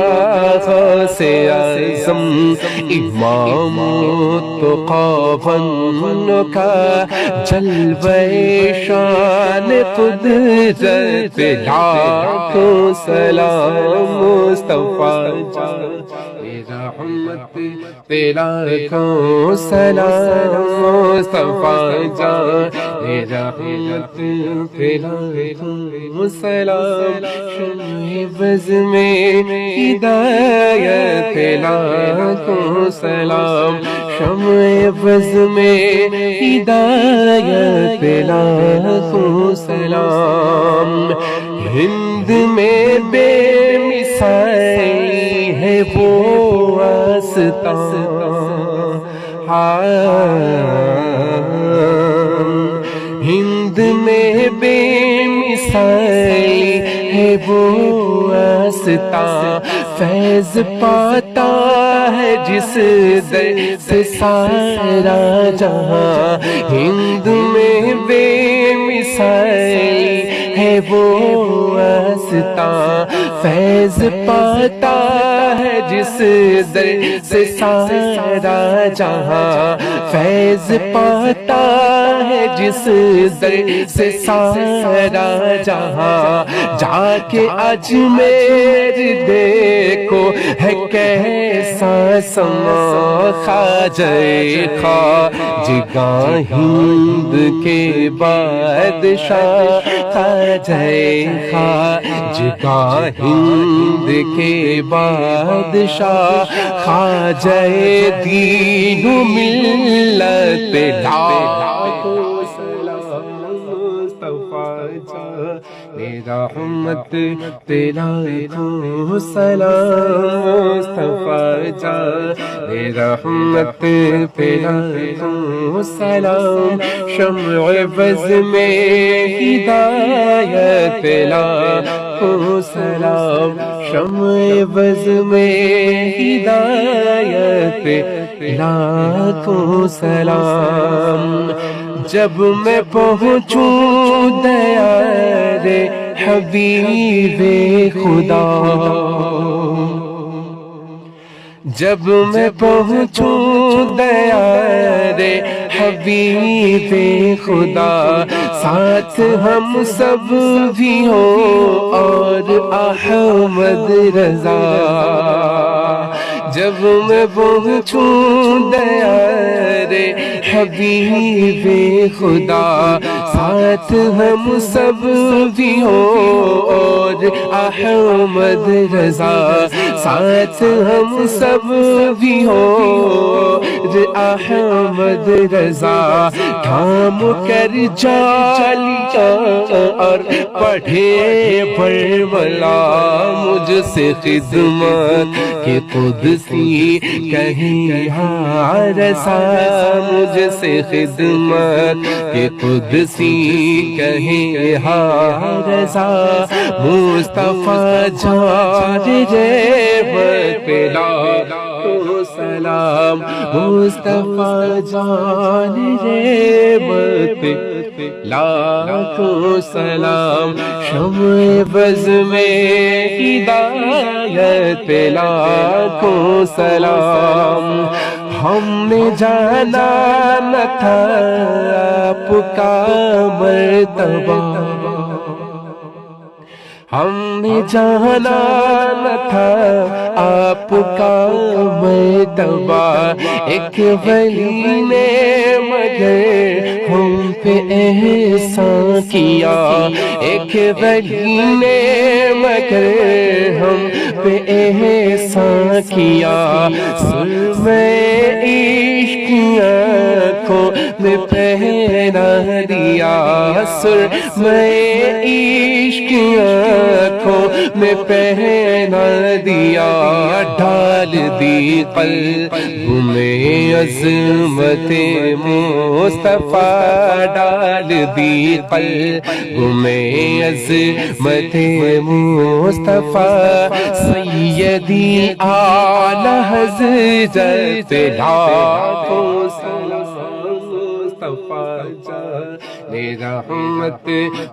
غوث اعظم امام تو بنو کا جلوہ شان قدرت لاکھوں سلام مصطفیٰ جان رحمت تیرا لاکھوں سلام مصطفیٰ جان رحمت تیرا لاکھوں سلام شمع بز میں ہدایت لاکھوں سلام شمع بز میں ہدایت لاکھوں سلام ہند میں بے مثال ہے وہ آستان ہند میں بے مثال ہے وہ آستان فیض پاتا ہے جس در سے سارا جہاں ہند میں بے مثال ہے وہ آستان فیض پاتا ہے جس در سے سارا جہاں فیض پاتا ہے جس در سے سارا جہاں جا کے اجمیر دیکھو ہے کیسا سما خواجہ خواجگاں ہند کے بادشاہ خواجہ خواجگاں ہند کے بادشاہ خواجہ دین و ملت لاکھوں سلام مصطفیٰ جان رحمت تیرا لاکھوں سلام مصطفیٰ جان رحمت تیرا لاکھوں سلام شمع بز میں ہدایت لاکھوں سلام شمع بز میں ہدایت لاکھوں سلام جب میں پہنچوں دیار حبیب خدا جب میں پہنچوں دیار حبیب خدا ساتھ ہم سب بھی ہوں اور احمد رضا جب میں پہنچوں دیار حبیب خدا ساتھ ہم سب بھی ہوں اور احمد رضا ساتھ ہم سب بھی ہوں احمد رضا تھام کر جالیا اور پڑھے برملا مجھ سے خدمت کہ قدسی کہیں ہاں رسا مجھ سے خدمت کہ قدسی کہیں ہاں رسا مصطفیٰ جان رحمت لاکھوں سلام مصطفیٰ جان رحمت لاکھوں سلام شمع بز میں ہدایت لاکھوں سلام ہم نے جانا نہ تھا آپ کا مرتبہ ہم نے جانا نہ تھا آپ کا مرتبہ ایک ولی نے مگر ہم پہ احسان کیا ایک ولی نے مگر ہم پہ احسان کیا سرمہ عشق آنکھوں میں پہنا دیا سرمہ عشق آنکھوں میں پہنا دیا ڈال دی قلب میں عظمت مصطفیٰ ڈال دی قلب میں عظمت مصطفیٰ سیدی اعلی حضرت لاکھوں سلام مصطفیٰ جان رحمت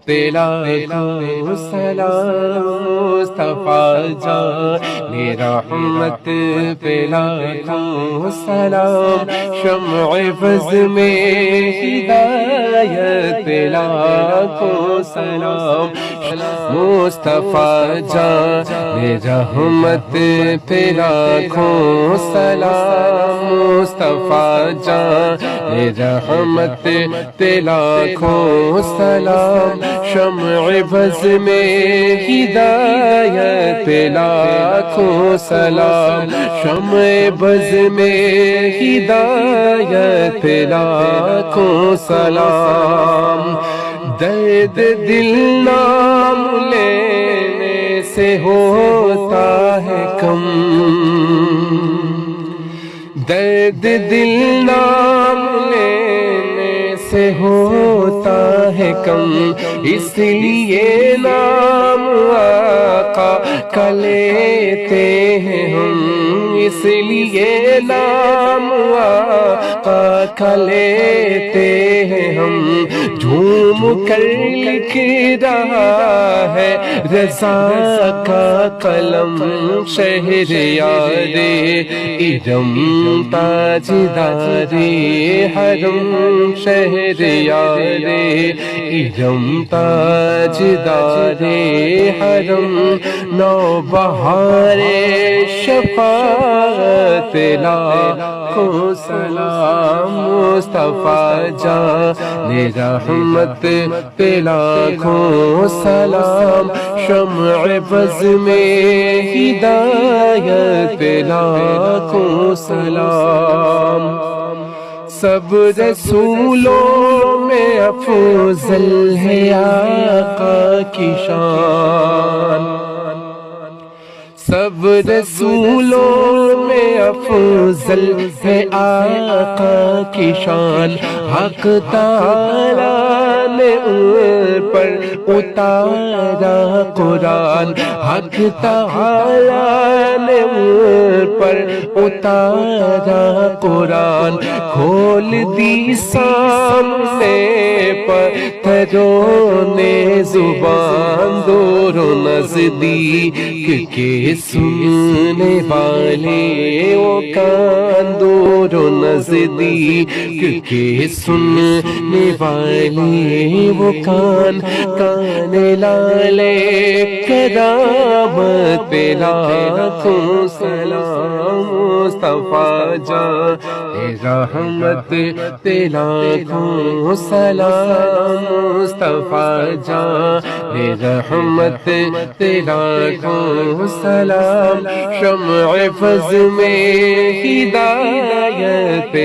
تیرا کو سلام مصطفیٰ جان رحمت تیرا کو سلام شمع فض میں ہدایت تیرا کو سلام مصطفیٰ جان رحمت تیرا کو سلام مصطفیٰ جان رحمت تیرا کو سلام شمع بز میں ہدایت تیرا کو سلام شمع بز میں ہدایت تیرا کو سلام درد دل نام لینے سے ہوتا ہے کم درد دل نام لینے سے ہوتا ہے کم اس لیے نام آقا کا لیتے ہیں ہم اس لیے نام آقا کا لیتے ہیں ہم جھوم کر لکھ رہا ہے رضا کا قلم شہریار ارم تاجدار حرم شہریار ارم تاجدار حرم نوبہار شفاعت لاکھوں سلام مصطفیٰ جان رحمت لاکھوں سلام شمع بز میں ہدایت لاکھوں سلام سب رسولوں میں افضل ہے آقا کی شان سب رسولوں میں افضل ہے آقا کی شان حق تعالیٰ نے ان پر اتارا قرآن حق تعالیٰ نے ان پر اتارا قرآن کھول دی سامنے پتھروں نے زبان دور و نزدیک کے سننے والے وہ کان دور و نزدیک کے سننے والے وہ کان کان لالے کرامت لاکھوں سلام مصطفیٰ جان رحمت لاکھوں سلام مصطفیٰ جان رحمت لاکھوں سلام شمع فض میں ہدایت